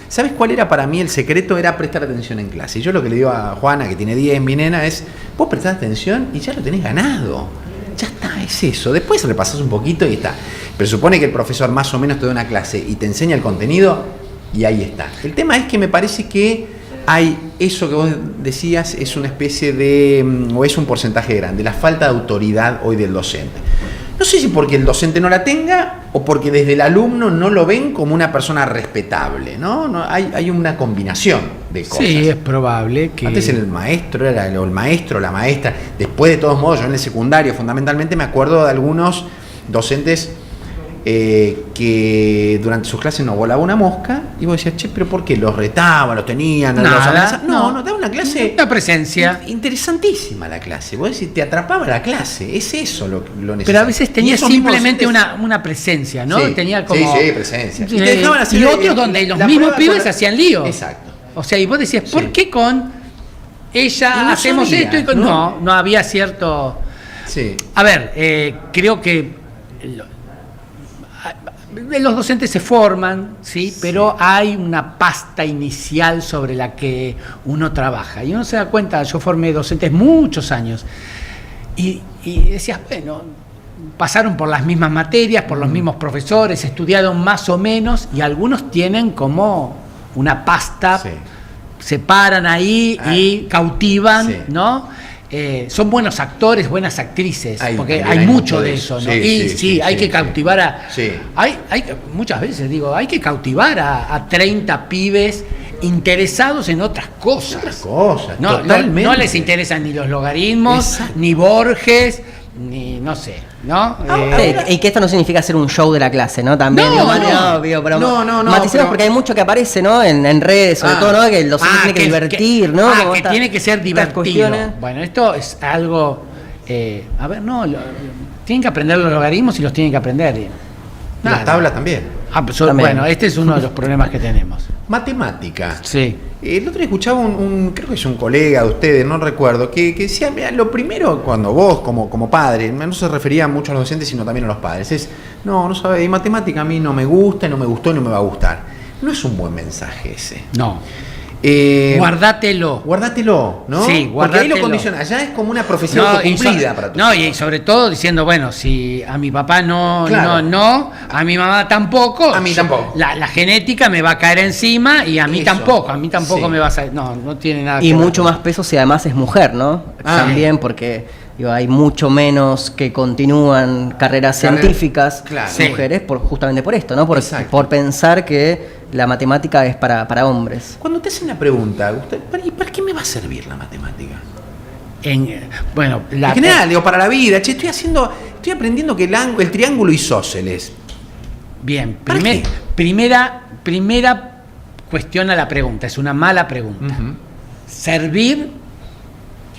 ¿Sabes cuál era para mí el secreto? Era prestar atención en clase. Y yo lo que le digo a Juana, que tiene 10, mi nena, es: vos prestás atención y ya lo tenés ganado. Ya está, es eso. Después repasás un poquito y está. Pero supone que el profesor más o menos te da una clase y te enseña el contenido y ahí está. El tema es que me parece que hay eso que vos decías, es una especie de, o es un porcentaje grande, la falta de autoridad hoy del docente. No sé si porque el docente no la tenga o porque desde el alumno no lo ven como una persona respetable, ¿no? Hay una combinación de cosas. Sí, es probable que... Antes el maestro era el maestro, la maestra. Después, de todos modos, yo en el secundario fundamentalmente me acuerdo de algunos docentes que durante sus clases no volaba una mosca y vos decías, che, pero ¿por qué? ¿Los retaban, los tenían? No, daba una clase... Una presencia. Interesantísima la clase. Vos decís, te atrapaba la clase. Es eso lo necesario. Pero a veces tenía simplemente una presencia, ¿no? Sí, tenía como... Sí, presencia. Y te dejaban hacer otros donde los mismos pibes hacían lío. Exacto. O sea, y vos decías, ¿por qué con ella hacemos esto y con... No había cierto... Sí. A ver, creo que... Los docentes se forman, ¿sí? Pero hay una pasta inicial sobre la que uno trabaja. Y uno se da cuenta, yo formé docentes muchos años, y decías, bueno, pasaron por las mismas materias, por los mismos profesores, estudiaron más o menos, y algunos tienen como una pasta, se paran ahí y cautivan, ¿no? Son buenos actores, buenas actrices, porque hay mucho de eso, ¿no? Hay que cautivar a... muchas veces digo, hay que cautivar a 30 pibes interesados en otras cosas. No les interesan ni los logaritmos, ni Borges, ni no sé, ¿no? Y que esto no significa hacer un show de la clase, ¿no? También, matizamos porque hay mucho que aparece, ¿no? En redes, sobre todo, ¿no? Que los tiene que divertir, ¿no? Que tiene que ser divertido. Bueno, esto es algo... tienen que aprender los logaritmos y los tienen que aprender. Las tablas también. Bueno, este es uno de los problemas que tenemos. Matemática. Sí. El otro día escuchaba creo que es un colega de ustedes, no recuerdo, que decía, mira, lo primero cuando vos como padre, no se refería mucho a los docentes sino también a los padres, es, no sabe, matemática a mí no me gusta, no me gustó y no me va a gustar. No es un buen mensaje ese. No. Guardátelo, ¿no? Sí, guardátelo. Porque ahí lo condiciona, ya es como una profesión cumplida para todos. Y sobre todo diciendo, bueno, si a mi papá no, a mi mamá tampoco. A mí tampoco. La genética me va a caer encima y a mí tampoco me va a... No tiene nada que ver. Y mucho más peso si además es mujer, ¿no? También porque... hay mucho menos que continúan carreras científicas mujeres justamente por esto, ¿no? Por pensar que la matemática es para hombres. Cuando te hacen la pregunta, ¿para qué me va a servir la matemática? En general, para la vida, estoy aprendiendo que el triángulo isósceles. Bien, primera cuestiona la pregunta, es una mala pregunta. Servir,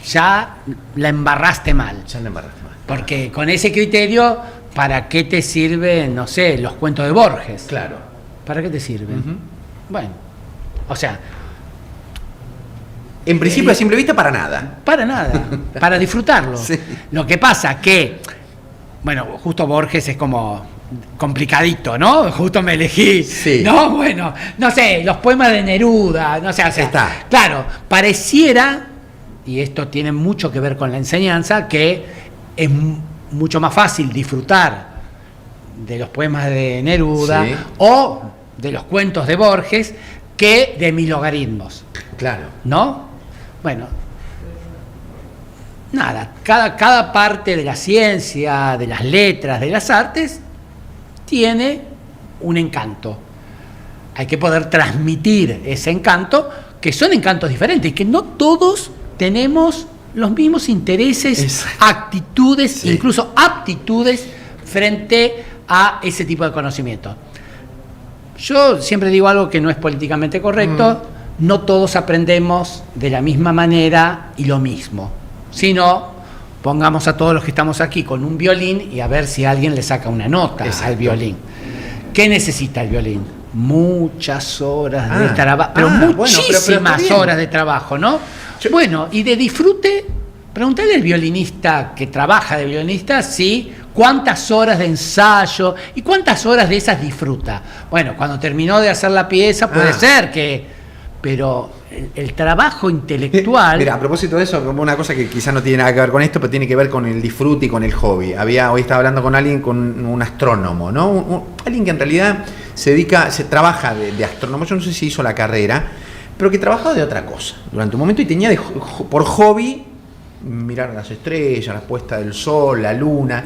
ya la embarraste mal. Porque con ese criterio, ¿para qué te sirven, no sé, los cuentos de Borges? Claro. ¿Para qué te sirven? Bueno, o sea... En principio, a simple vista, para nada. Para nada, para disfrutarlo. Sí. Lo que pasa que, bueno, justo Borges es como complicadito, ¿no? Justo me elegí. Sí. No, bueno, no sé, los poemas de Neruda, no sé, o sea, claro, pareciera... Y esto tiene mucho que ver con la enseñanza, que es mucho más fácil disfrutar de los poemas de Neruda o de los cuentos de Borges que de mis logaritmos. Claro. ¿No? Bueno, nada, cada parte de la ciencia, de las letras, de las artes, tiene un encanto. Hay que poder transmitir ese encanto, que son encantos diferentes, que no todos tenemos los mismos intereses, actitudes, incluso aptitudes frente a ese tipo de conocimiento. Yo siempre digo algo que no es políticamente correcto, no todos aprendemos de la misma manera y lo mismo, sino pongamos a todos los que estamos aquí con un violín y a ver si alguien le saca una nota al violín. ¿Qué necesita el violín? Muchas horas de trabajo, pero muchísimas horas de trabajo, ¿no? Bueno, y de disfrute, preguntale al violinista que trabaja de violinista, cuántas horas de ensayo y cuántas horas de esas disfruta. Bueno, cuando terminó de hacer la pieza puede ser que... Pero el trabajo intelectual... Mira, a propósito de eso, como una cosa que quizás no tiene nada que ver con esto, pero tiene que ver con el disfrute y con el hobby. Hoy estaba hablando con alguien, con un astrónomo, ¿no? Alguien que en realidad se trabaja de astrónomo, yo no sé si hizo la carrera, pero que trabajaba de otra cosa durante un momento y tenía por hobby mirar las estrellas, la puesta del sol, la luna.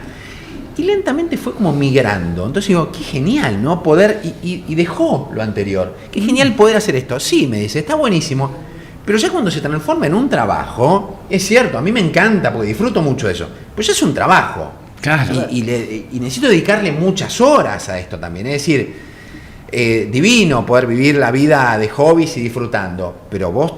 y lentamente fue como migrando. Entonces digo, qué genial, ¿no? Poder, y dejó lo anterior. Qué genial poder hacer esto. Sí, me dice, está buenísimo. Pero ya cuando se transforma en un trabajo, es cierto, a mí me encanta porque disfruto mucho de eso. Pero ya es un trabajo. Claro. Y necesito dedicarle muchas horas a esto también. Es decir, divino poder vivir la vida de hobbies y disfrutando. Pero vos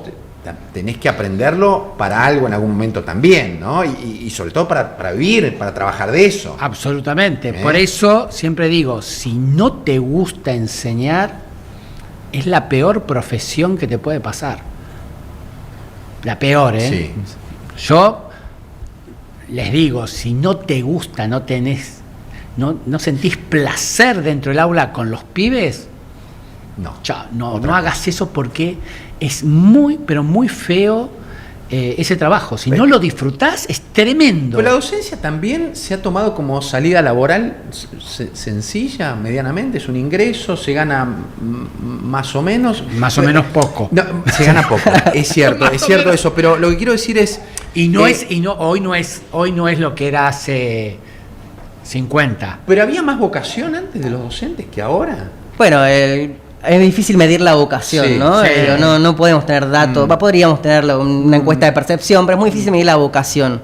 tenés que aprenderlo para algo en algún momento también, ¿no? Y sobre todo para vivir, para trabajar de eso. Absolutamente. Por eso siempre digo, si no te gusta enseñar, es la peor profesión que te puede pasar. La peor, ¿eh? Sí. Yo les digo, si no te gusta, no sentís placer dentro del aula con los pibes, no hagas eso porque es muy, pero muy feo ese trabajo. Si no lo disfrutás, es tremendo. Pero la docencia también se ha tomado como salida laboral sencilla, medianamente, es un ingreso, se gana más o menos. Más o menos poco. No, se gana poco, es cierto eso, pero lo que quiero decir es... Hoy no es lo que era hace 50. Pero había más vocación antes de los docentes que ahora. Bueno, es difícil medir la vocación, sí, ¿no? Sí. No podemos tener datos, podríamos tener una encuesta de percepción, pero es muy difícil medir la vocación.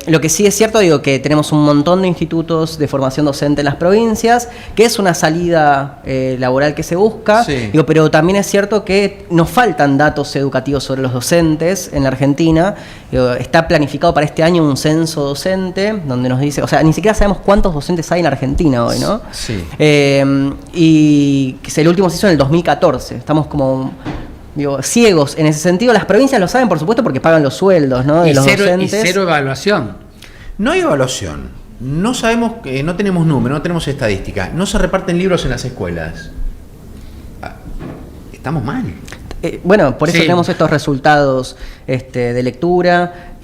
Lo que sí es cierto, digo, que tenemos un montón de institutos de formación docente en las provincias, que es una salida laboral que se busca, sí. Digo, pero también es cierto que nos faltan datos educativos sobre los docentes en la Argentina. Digo, está planificado para este año un censo docente, donde nos dice, o sea, ni siquiera sabemos cuántos docentes hay en Argentina hoy, ¿no? Sí. Y el último se hizo en el 2014, estamos como... ciegos en ese sentido. Las provincias lo saben, por supuesto, porque pagan los sueldos, ¿no? De los docentes. Y cero evaluación. No hay evaluación. No sabemos, no tenemos número, no tenemos estadística. No se reparten libros en las escuelas. Estamos mal. Bueno, por eso tenemos estos resultados de lectura.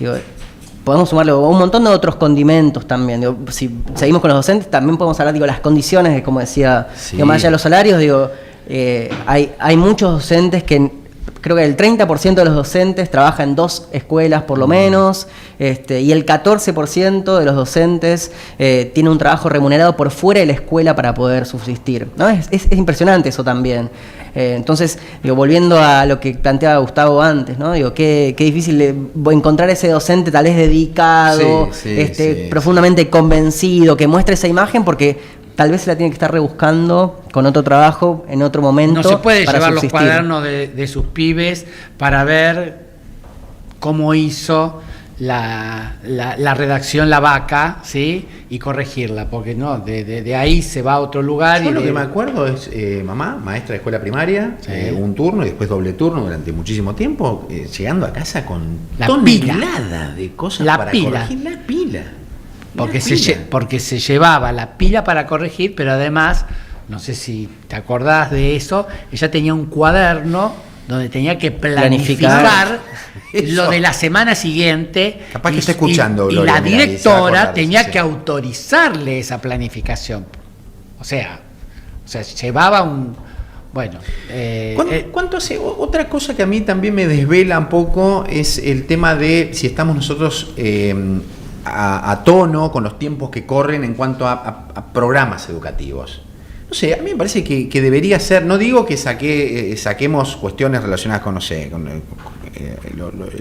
Podemos sumarle un montón de otros condimentos también. Si seguimos con los docentes, también podemos hablar, las condiciones, de como decía, más allá de los salarios, hay muchos docentes que creo que el 30% de los docentes trabaja en 2 escuelas por lo menos, y el 14% de los docentes tiene un trabajo remunerado por fuera de la escuela para poder subsistir, ¿no? Es impresionante eso también. Entonces, volviendo a lo que planteaba Gustavo antes, ¿no? Qué difícil encontrar ese docente tal vez dedicado, profundamente convencido, que muestre esa imagen, porque tal vez se la tiene que estar rebuscando con otro trabajo, en otro momento. No se puede llevar subsistir. los cuadernos de sus pibes para ver cómo hizo la redacción La Vaca, ¿sí? Y corregirla, porque no, de ahí se va a otro lugar. Yo lo que me acuerdo es mamá, maestra de escuela primaria, un turno y después doble turno durante muchísimo tiempo, llegando a casa con tonelada de cosas para corregir la pila. Porque se llevaba la pila para corregir, pero además, no sé si te acordás de eso, ella tenía un cuaderno donde tenía que planificar lo de la semana siguiente. Capaz que está escuchando, y Gloria, la directora tenía que autorizarle esa planificación. O sea, llevaba un... Bueno. ¿Cuánto hace? Otra cosa que a mí también me desvela un poco es el tema de si estamos nosotros... a tono con los tiempos que corren en cuanto a programas educativos. No sé, a mí me parece que debería ser, no digo que saquemos cuestiones relacionadas con, no sé, con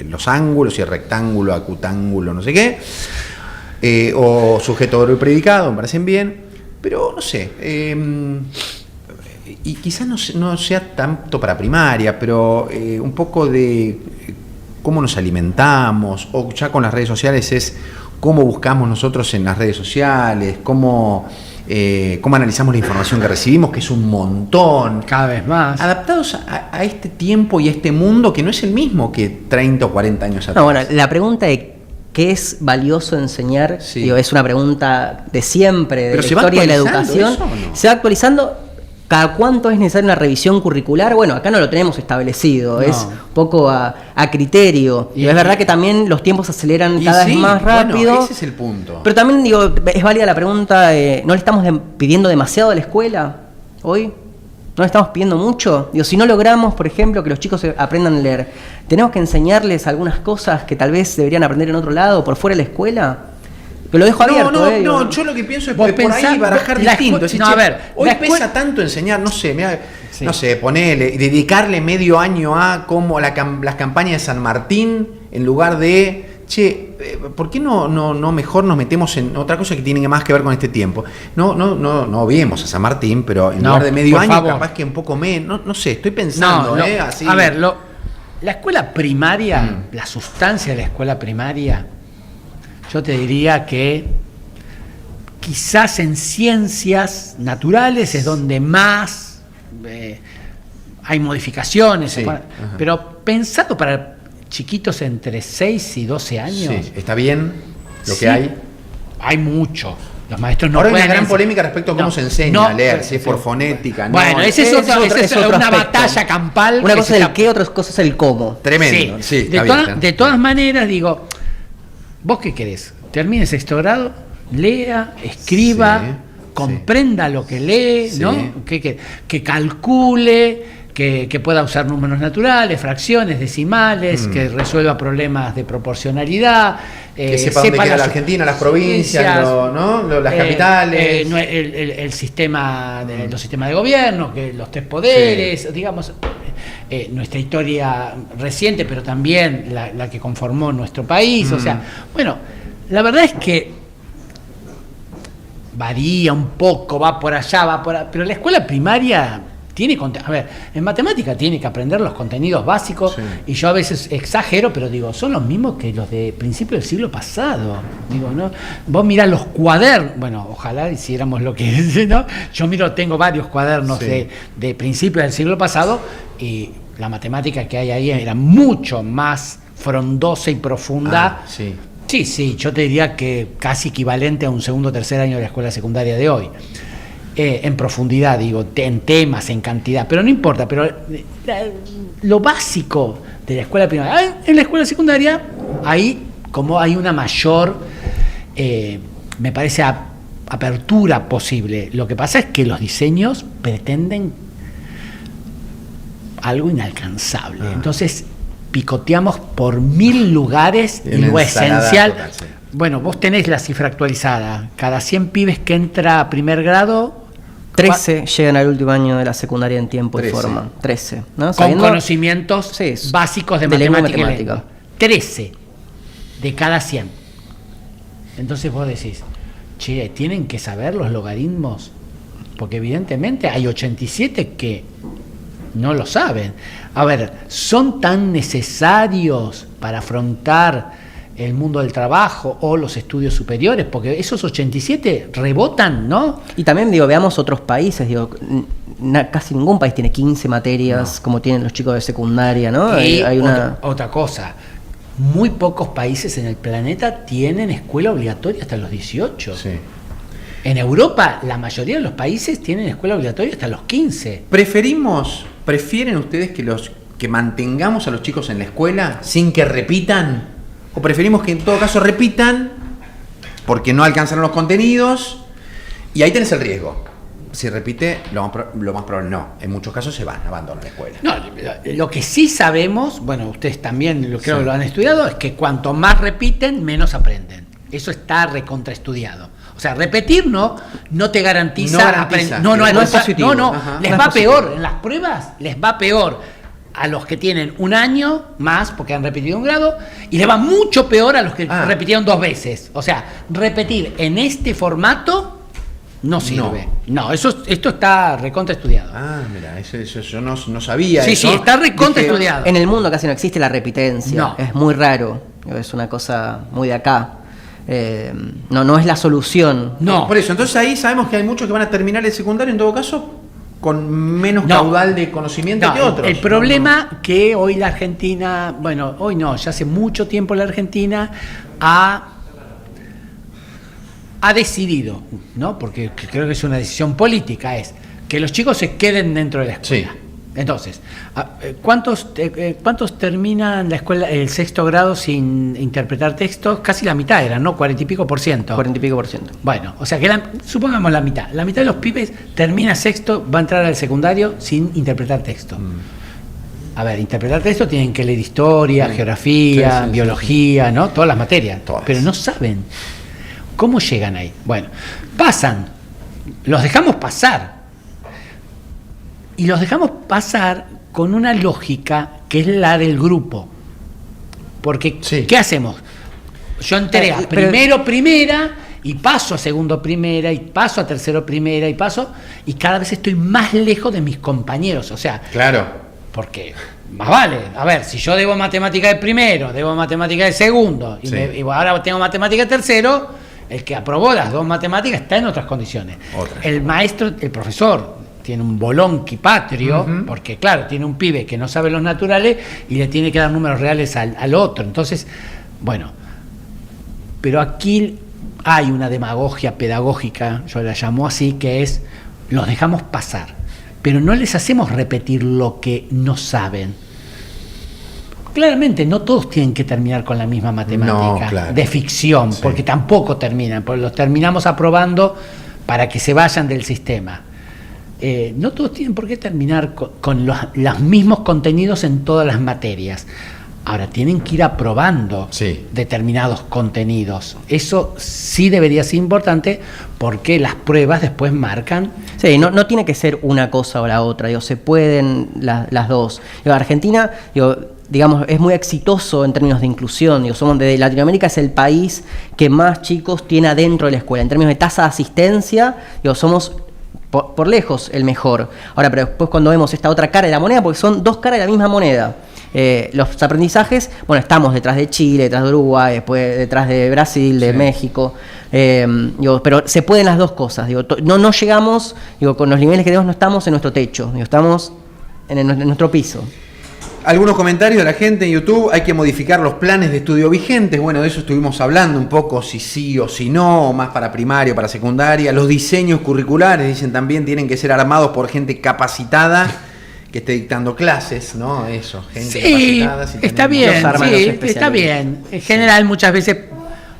los ángulos, si el rectángulo, acutángulo, no sé qué, o sujeto, verbo y predicado, me parecen bien, pero no sé, y quizás no sea tanto para primaria, pero un poco de cómo nos alimentamos, o ya con las redes sociales es cómo buscamos nosotros en las redes sociales, cómo analizamos la información que recibimos, que es un montón. Cada vez más. Adaptados a este tiempo y a este mundo que no es el mismo que 30 o 40 años atrás. No, bueno, la pregunta de qué es valioso enseñar, es una pregunta de siempre, de la historia de la educación. ¿Eso o no? Se va actualizando. ¿Cada cuánto es necesaria una revisión curricular? Bueno, acá no lo tenemos establecido, es un poco a criterio. Y es verdad que también los tiempos aceleran cada vez más rápido. Bueno, ese es el punto. Pero también es válida la pregunta, ¿no le estamos pidiendo demasiado a la escuela hoy? ¿No le estamos pidiendo mucho? Si no logramos, por ejemplo, que los chicos aprendan a leer, ¿tenemos que enseñarles algunas cosas que tal vez deberían aprender en otro lado, por fuera de la escuela? Pero lo dejo abierto. No, yo lo que pienso es que por ahí barajar distinto. Hoy pesa tanto enseñar, no sé, no sé, ponerle, dedicarle medio año a como las campañas de San Martín en lugar de, ¿por qué no mejor nos metemos en otra cosa que tiene más que ver con este tiempo? No vemos a San Martín, pero en lugar de medio año, capaz que un poco menos, no sé, estoy pensando, así. A ver, la escuela primaria, la sustancia de la escuela primaria, yo te diría que quizás en ciencias naturales es donde más hay modificaciones, pero pensado para chiquitos entre 6 y 12 años. Sí, ¿está bien lo que hay? Hay mucho. Los maestros no Ahora pueden. Hay una gran polémica respecto a cómo se enseña a leer, si es por fonética. Bueno, esa es una batalla campal. Una cosa es el qué, otra cosa es el cómo. Tremendo. Sí, de todas maneras, digo, ¿vos qué querés? Termine sexto grado, lea, escriba, comprenda lo que lee, ¿no? Que calcule, que pueda usar números naturales, fracciones, decimales, que resuelva problemas de proporcionalidad, que sepa dónde queda la Argentina, las provincias, las capitales, el sistema los sistemas de gobierno, que los 3 poderes, digamos, nuestra historia reciente, pero también la que conformó nuestro país. O sea, bueno, la verdad es que varía un poco, va por allá, pero la escuela primaria a ver, en matemática tiene que aprender los contenidos básicos, y yo a veces exagero, pero digo, son los mismos que los de principios del siglo pasado. Digo, ¿no? Vos mirás los cuadernos, bueno, ojalá hiciéramos lo que, ¿no? Yo tengo varios cuadernos de principios del siglo pasado, y la matemática que hay ahí era mucho más frondosa y profunda. Sí, yo te diría que casi equivalente a un segundo o tercer año de la escuela secundaria de hoy. En profundidad, digo, en temas, en cantidad, pero no importa, pero lo básico de la escuela primaria, en la escuela secundaria, ahí como hay una mayor, me parece, apertura posible. Lo que pasa es que los diseños pretenden algo inalcanzable. Entonces, picoteamos por 1000 lugares y lo esencial. Bueno, vos tenés la cifra actualizada. Cada 100 pibes que entra a primer grado, 13 llegan al último año de la secundaria en tiempo y forma. 13. ¿no? Con conocimientos básicos de matemática. 13 de cada 100. Entonces vos decís, tienen que saber los logaritmos, porque evidentemente hay 87 que no lo saben. A ver, ¿son tan necesarios para afrontar el mundo del trabajo o los estudios superiores? Porque esos 87 rebotan, ¿no? Y también, veamos otros países, casi ningún país tiene 15 materias como tienen los chicos de secundaria, ¿no? Y otra cosa, muy pocos países en el planeta tienen escuela obligatoria hasta los 18. En Europa, la mayoría de los países tienen escuela obligatoria hasta los 15. ¿Prefieren ustedes que mantengamos a los chicos en la escuela sin que repitan? ¿O preferimos que en todo caso repitan porque no alcanzaron los contenidos? Y ahí tenés el riesgo. Si repite, lo más probable no. En muchos casos se abandonan la escuela. No, lo que sí sabemos, bueno, ustedes también creo que lo han estudiado, es que cuanto más repiten, menos aprenden. Eso está recontraestudiado. O sea, repetir no te garantiza aprender. No es positivo. Les va peor. En las pruebas les va peor a los que tienen un año más, porque han repetido un grado, y le va mucho peor a los que repitieron 2 veces. O sea, repetir en este formato no sirve. No, esto está recontra estudiado. Mira, eso yo no sabía. Sí, está recontra estudiado. En el mundo casi no existe la repitencia. Es muy raro. Es una cosa muy de acá. No es la solución. No. Por eso, entonces ahí sabemos que hay muchos que van a terminar el secundario, en todo caso, con menos caudal de conocimiento que otros. El problema que hoy la Argentina, hoy no, ya hace mucho tiempo la Argentina ha decidido, ¿no? Porque creo que es una decisión política, es que los chicos se queden dentro de la escuela. Entonces, ¿cuántos terminan la escuela, el sexto grado sin interpretar textos? Casi la mitad eran, ¿no? 40 y pico por ciento. 40 y pico por ciento. Bueno, o sea que supongamos la mitad. La mitad de los pibes termina sexto, va a entrar al secundario sin interpretar texto. A ver, interpretar texto tienen que leer historia, geografía, biología, ¿no? Todas las materias. Pero no saben. ¿Cómo llegan ahí? Bueno, pasan, los dejamos pasar. Y los dejamos pasar con una lógica que es la del grupo. Porque, ¿qué hacemos? Yo entré a primero primera, y paso a segundo primera, y paso a tercero primera, y cada vez estoy más lejos de mis compañeros. O sea, claro. Porque más vale, a ver, si yo debo matemática de primero, debo matemática de segundo, y ahora tengo matemática de tercero, el que aprobó las 2 matemáticas está en otras condiciones. El maestro, el profesor, tiene un bolonqui patrio, porque claro, tiene un pibe que no sabe los naturales y le tiene que dar números reales al otro. Entonces, bueno, pero aquí hay una demagogia pedagógica, yo la llamo así, que es, los dejamos pasar, pero no les hacemos repetir lo que no saben. Claramente no todos tienen que terminar con la misma matemática de ficción, porque tampoco terminan, porque los terminamos aprobando para que se vayan del sistema. No todos tienen por qué terminar con los mismos contenidos en todas las materias. Ahora, tienen que ir aprobando determinados contenidos. Eso sí debería ser importante, porque las pruebas después marcan. Sí, no tiene que ser una cosa o la otra, se pueden las dos. Argentina, digamos, es muy exitoso en términos de inclusión. Somos de Latinoamérica, es el país que más chicos tiene adentro de la escuela. En términos de tasa de asistencia, somos por lejos el mejor. Ahora, pero después cuando vemos esta otra cara de la moneda, porque son 2 caras de la misma moneda. Los aprendizajes, bueno, estamos detrás de Chile, detrás de Uruguay, después detrás de Brasil, de México, pero se pueden las 2 cosas. No llegamos, con los niveles que tenemos, no estamos en nuestro techo, estamos en nuestro piso. Algunos comentarios de la gente en YouTube: hay que modificar los planes de estudio vigentes. Bueno, de eso estuvimos hablando un poco, si sí o si no, más para primaria, para secundaria. Los diseños curriculares, dicen también, tienen que ser armados por gente capacitada que esté dictando clases, ¿no? Eso, gente capacitada. Si está bien, está bien. En general, muchas veces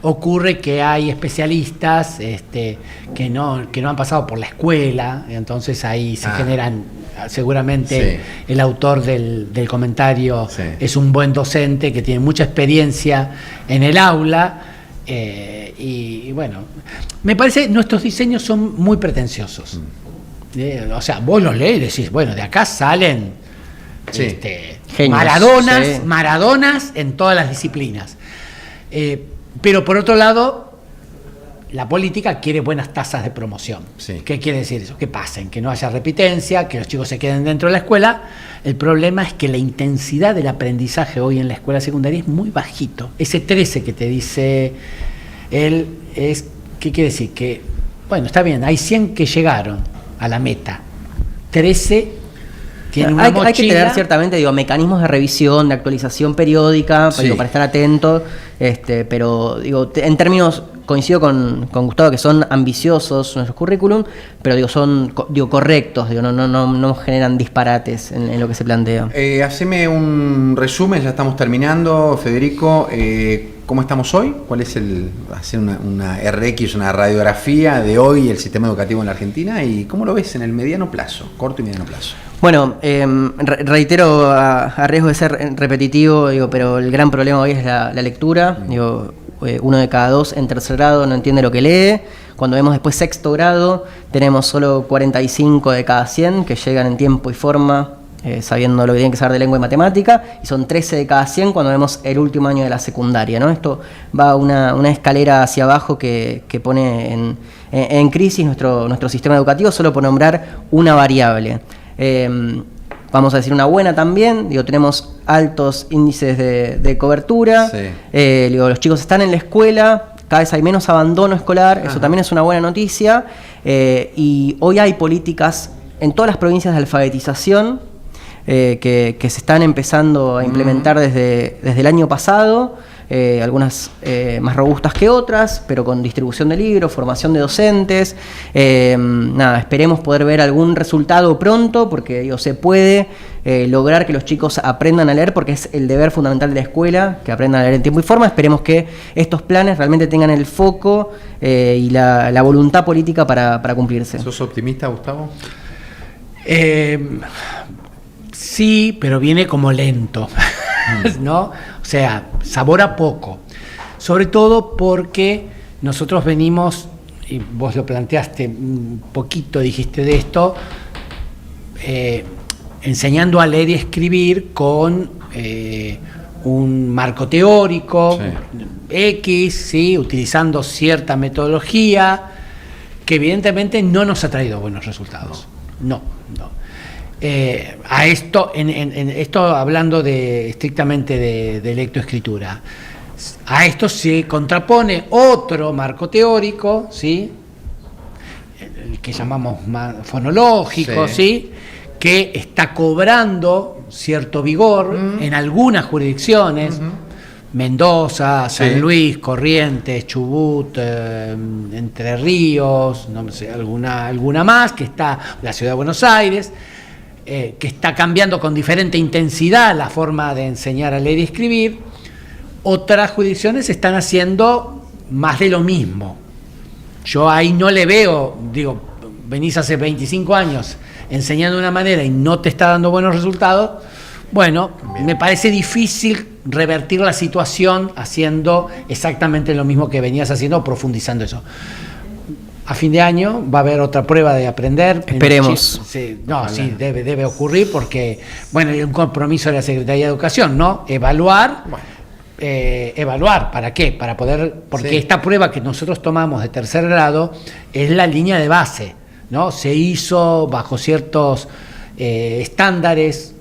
ocurre que hay especialistas que no han pasado por la escuela, entonces ahí se generan. Seguramente el autor del comentario es un buen docente que tiene mucha experiencia en el aula, y bueno, me parece nuestros diseños son muy pretenciosos. O sea, vos los lees y decís, bueno, de acá salen Maradonas en todas las disciplinas. Pero por otro lado, la política quiere buenas tasas de promoción. ¿Qué quiere decir eso? Que pasen, que no haya repitencia, que los chicos se queden dentro de la escuela. El problema es que la intensidad del aprendizaje hoy en la escuela secundaria es muy bajito. Ese 13 que te dice él, ¿qué quiere decir? Que, bueno, está bien, hay 100 que llegaron a la meta. 13 tienen una mochila. Hay que tener ciertamente, mecanismos de revisión, de actualización periódica, para estar atentos, pero en términos, coincido con Gustavo, que son ambiciosos nuestros currículum, pero son correctos, no generan disparates en lo que se plantea. Haceme un resumen, ya estamos terminando, Federico. ¿Cómo estamos hoy? ¿Cuál es hacer una RX, una radiografía de hoy, el sistema educativo en la Argentina? ¿Y cómo lo ves en el mediano plazo, corto y mediano plazo? Bueno, reitero, a riesgo de ser repetitivo, pero el gran problema hoy es la lectura. 1 de cada 2 en tercer grado no entiende lo que lee. Cuando vemos después sexto grado, tenemos solo 45 de cada 100 que llegan en tiempo y forma, sabiendo lo que tienen que saber de lengua y matemática, y son 13 de cada 100 cuando vemos el último año de la secundaria, ¿no? Esto va una escalera hacia abajo que pone en crisis nuestro sistema educativo, solo por nombrar una variable. Vamos a decir una buena también, tenemos altos índices de cobertura, los chicos están en la escuela, cada vez hay menos abandono escolar, eso también es una buena noticia, y hoy hay políticas en todas las provincias de alfabetización que se están empezando a implementar desde el año pasado, algunas más robustas que otras, pero con distribución de libros, formación de docentes. Esperemos poder ver algún resultado pronto, porque se puede lograr que los chicos aprendan a leer, porque es el deber fundamental de la escuela, que aprendan a leer en tiempo y forma. Esperemos que estos planes realmente tengan el foco y la voluntad política para cumplirse. ¿Sos optimista, Gustavo? Sí, pero viene como lento, ¿no? O sea, sabor a poco. Sobre todo porque nosotros venimos, y vos lo planteaste un poquito, dijiste de esto, enseñando a leer y escribir con un marco teórico, X, ¿sí? Utilizando cierta metodología, que evidentemente no nos ha traído buenos resultados. No. A esto, esto hablando estrictamente de lectoescritura, a esto se contrapone otro marco teórico, ¿sí? El que llamamos fonológico, ¿sí? Que está cobrando cierto vigor en algunas jurisdicciones, Mendoza, San Luis, Corrientes, Chubut, Entre Ríos, no sé, alguna más, que está la ciudad de Buenos Aires, que está cambiando con diferente intensidad la forma de enseñar a leer y escribir. Otras jurisdicciones están haciendo más de lo mismo. Yo ahí no le veo, digo, venís hace 25 años enseñando de una manera y no te está dando buenos resultados. Bueno, me parece difícil revertir la situación haciendo exactamente lo mismo que venías haciendo, profundizando eso. A fin de año va a haber otra prueba de aprender. Esperemos. Sí, debe ocurrir porque, bueno, hay un compromiso de la Secretaría de Educación, ¿no? Evaluar. Evaluar, ¿para qué? Para poder, porque esta prueba que nosotros tomamos de tercer grado es la línea de base, ¿no? Se hizo bajo ciertos estándares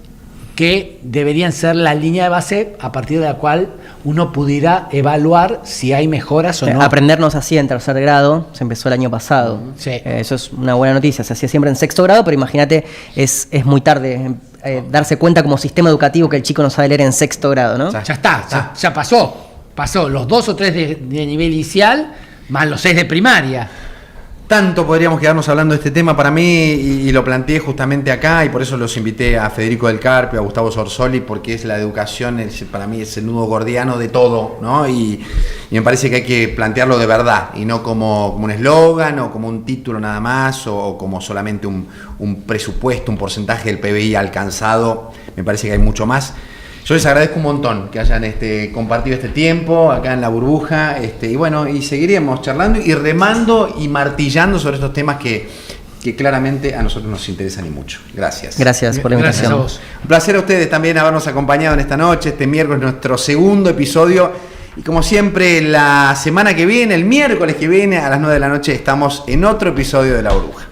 que deberían ser la línea de base a partir de la cual uno pudiera evaluar si hay mejoras o no. Aprendernos así en tercer grado se empezó el año pasado. Eso es una buena noticia. Se hacía siempre en sexto grado, pero imagínate, es muy tarde darse cuenta como sistema educativo que el chico no sabe leer en sexto grado, ¿no? Ya pasó los 2 o 3 de nivel inicial más los 6 de primaria. Tanto podríamos quedarnos hablando de este tema para mí y lo planteé justamente acá y por eso los invité a Federico del Carpio, a Gustavo Sorsoli, porque es la educación, para mí es el nudo gordiano de todo, ¿no? Y me parece que hay que plantearlo de verdad y no como un eslogan o como un título nada más o como solamente un presupuesto, un porcentaje del PBI alcanzado. Me parece que hay mucho más. Yo les agradezco un montón que hayan compartido este tiempo acá en La Burbuja, y bueno, y seguiremos charlando y remando y martillando sobre estos temas que claramente a nosotros nos interesan y mucho. Gracias. Gracias por la invitación. Gracias a vos. Un placer a ustedes también habernos acompañado en esta noche, este miércoles, nuestro segundo episodio. Y como siempre, la semana que viene, el miércoles que viene, a las 9 de la noche, estamos en otro episodio de La Burbuja.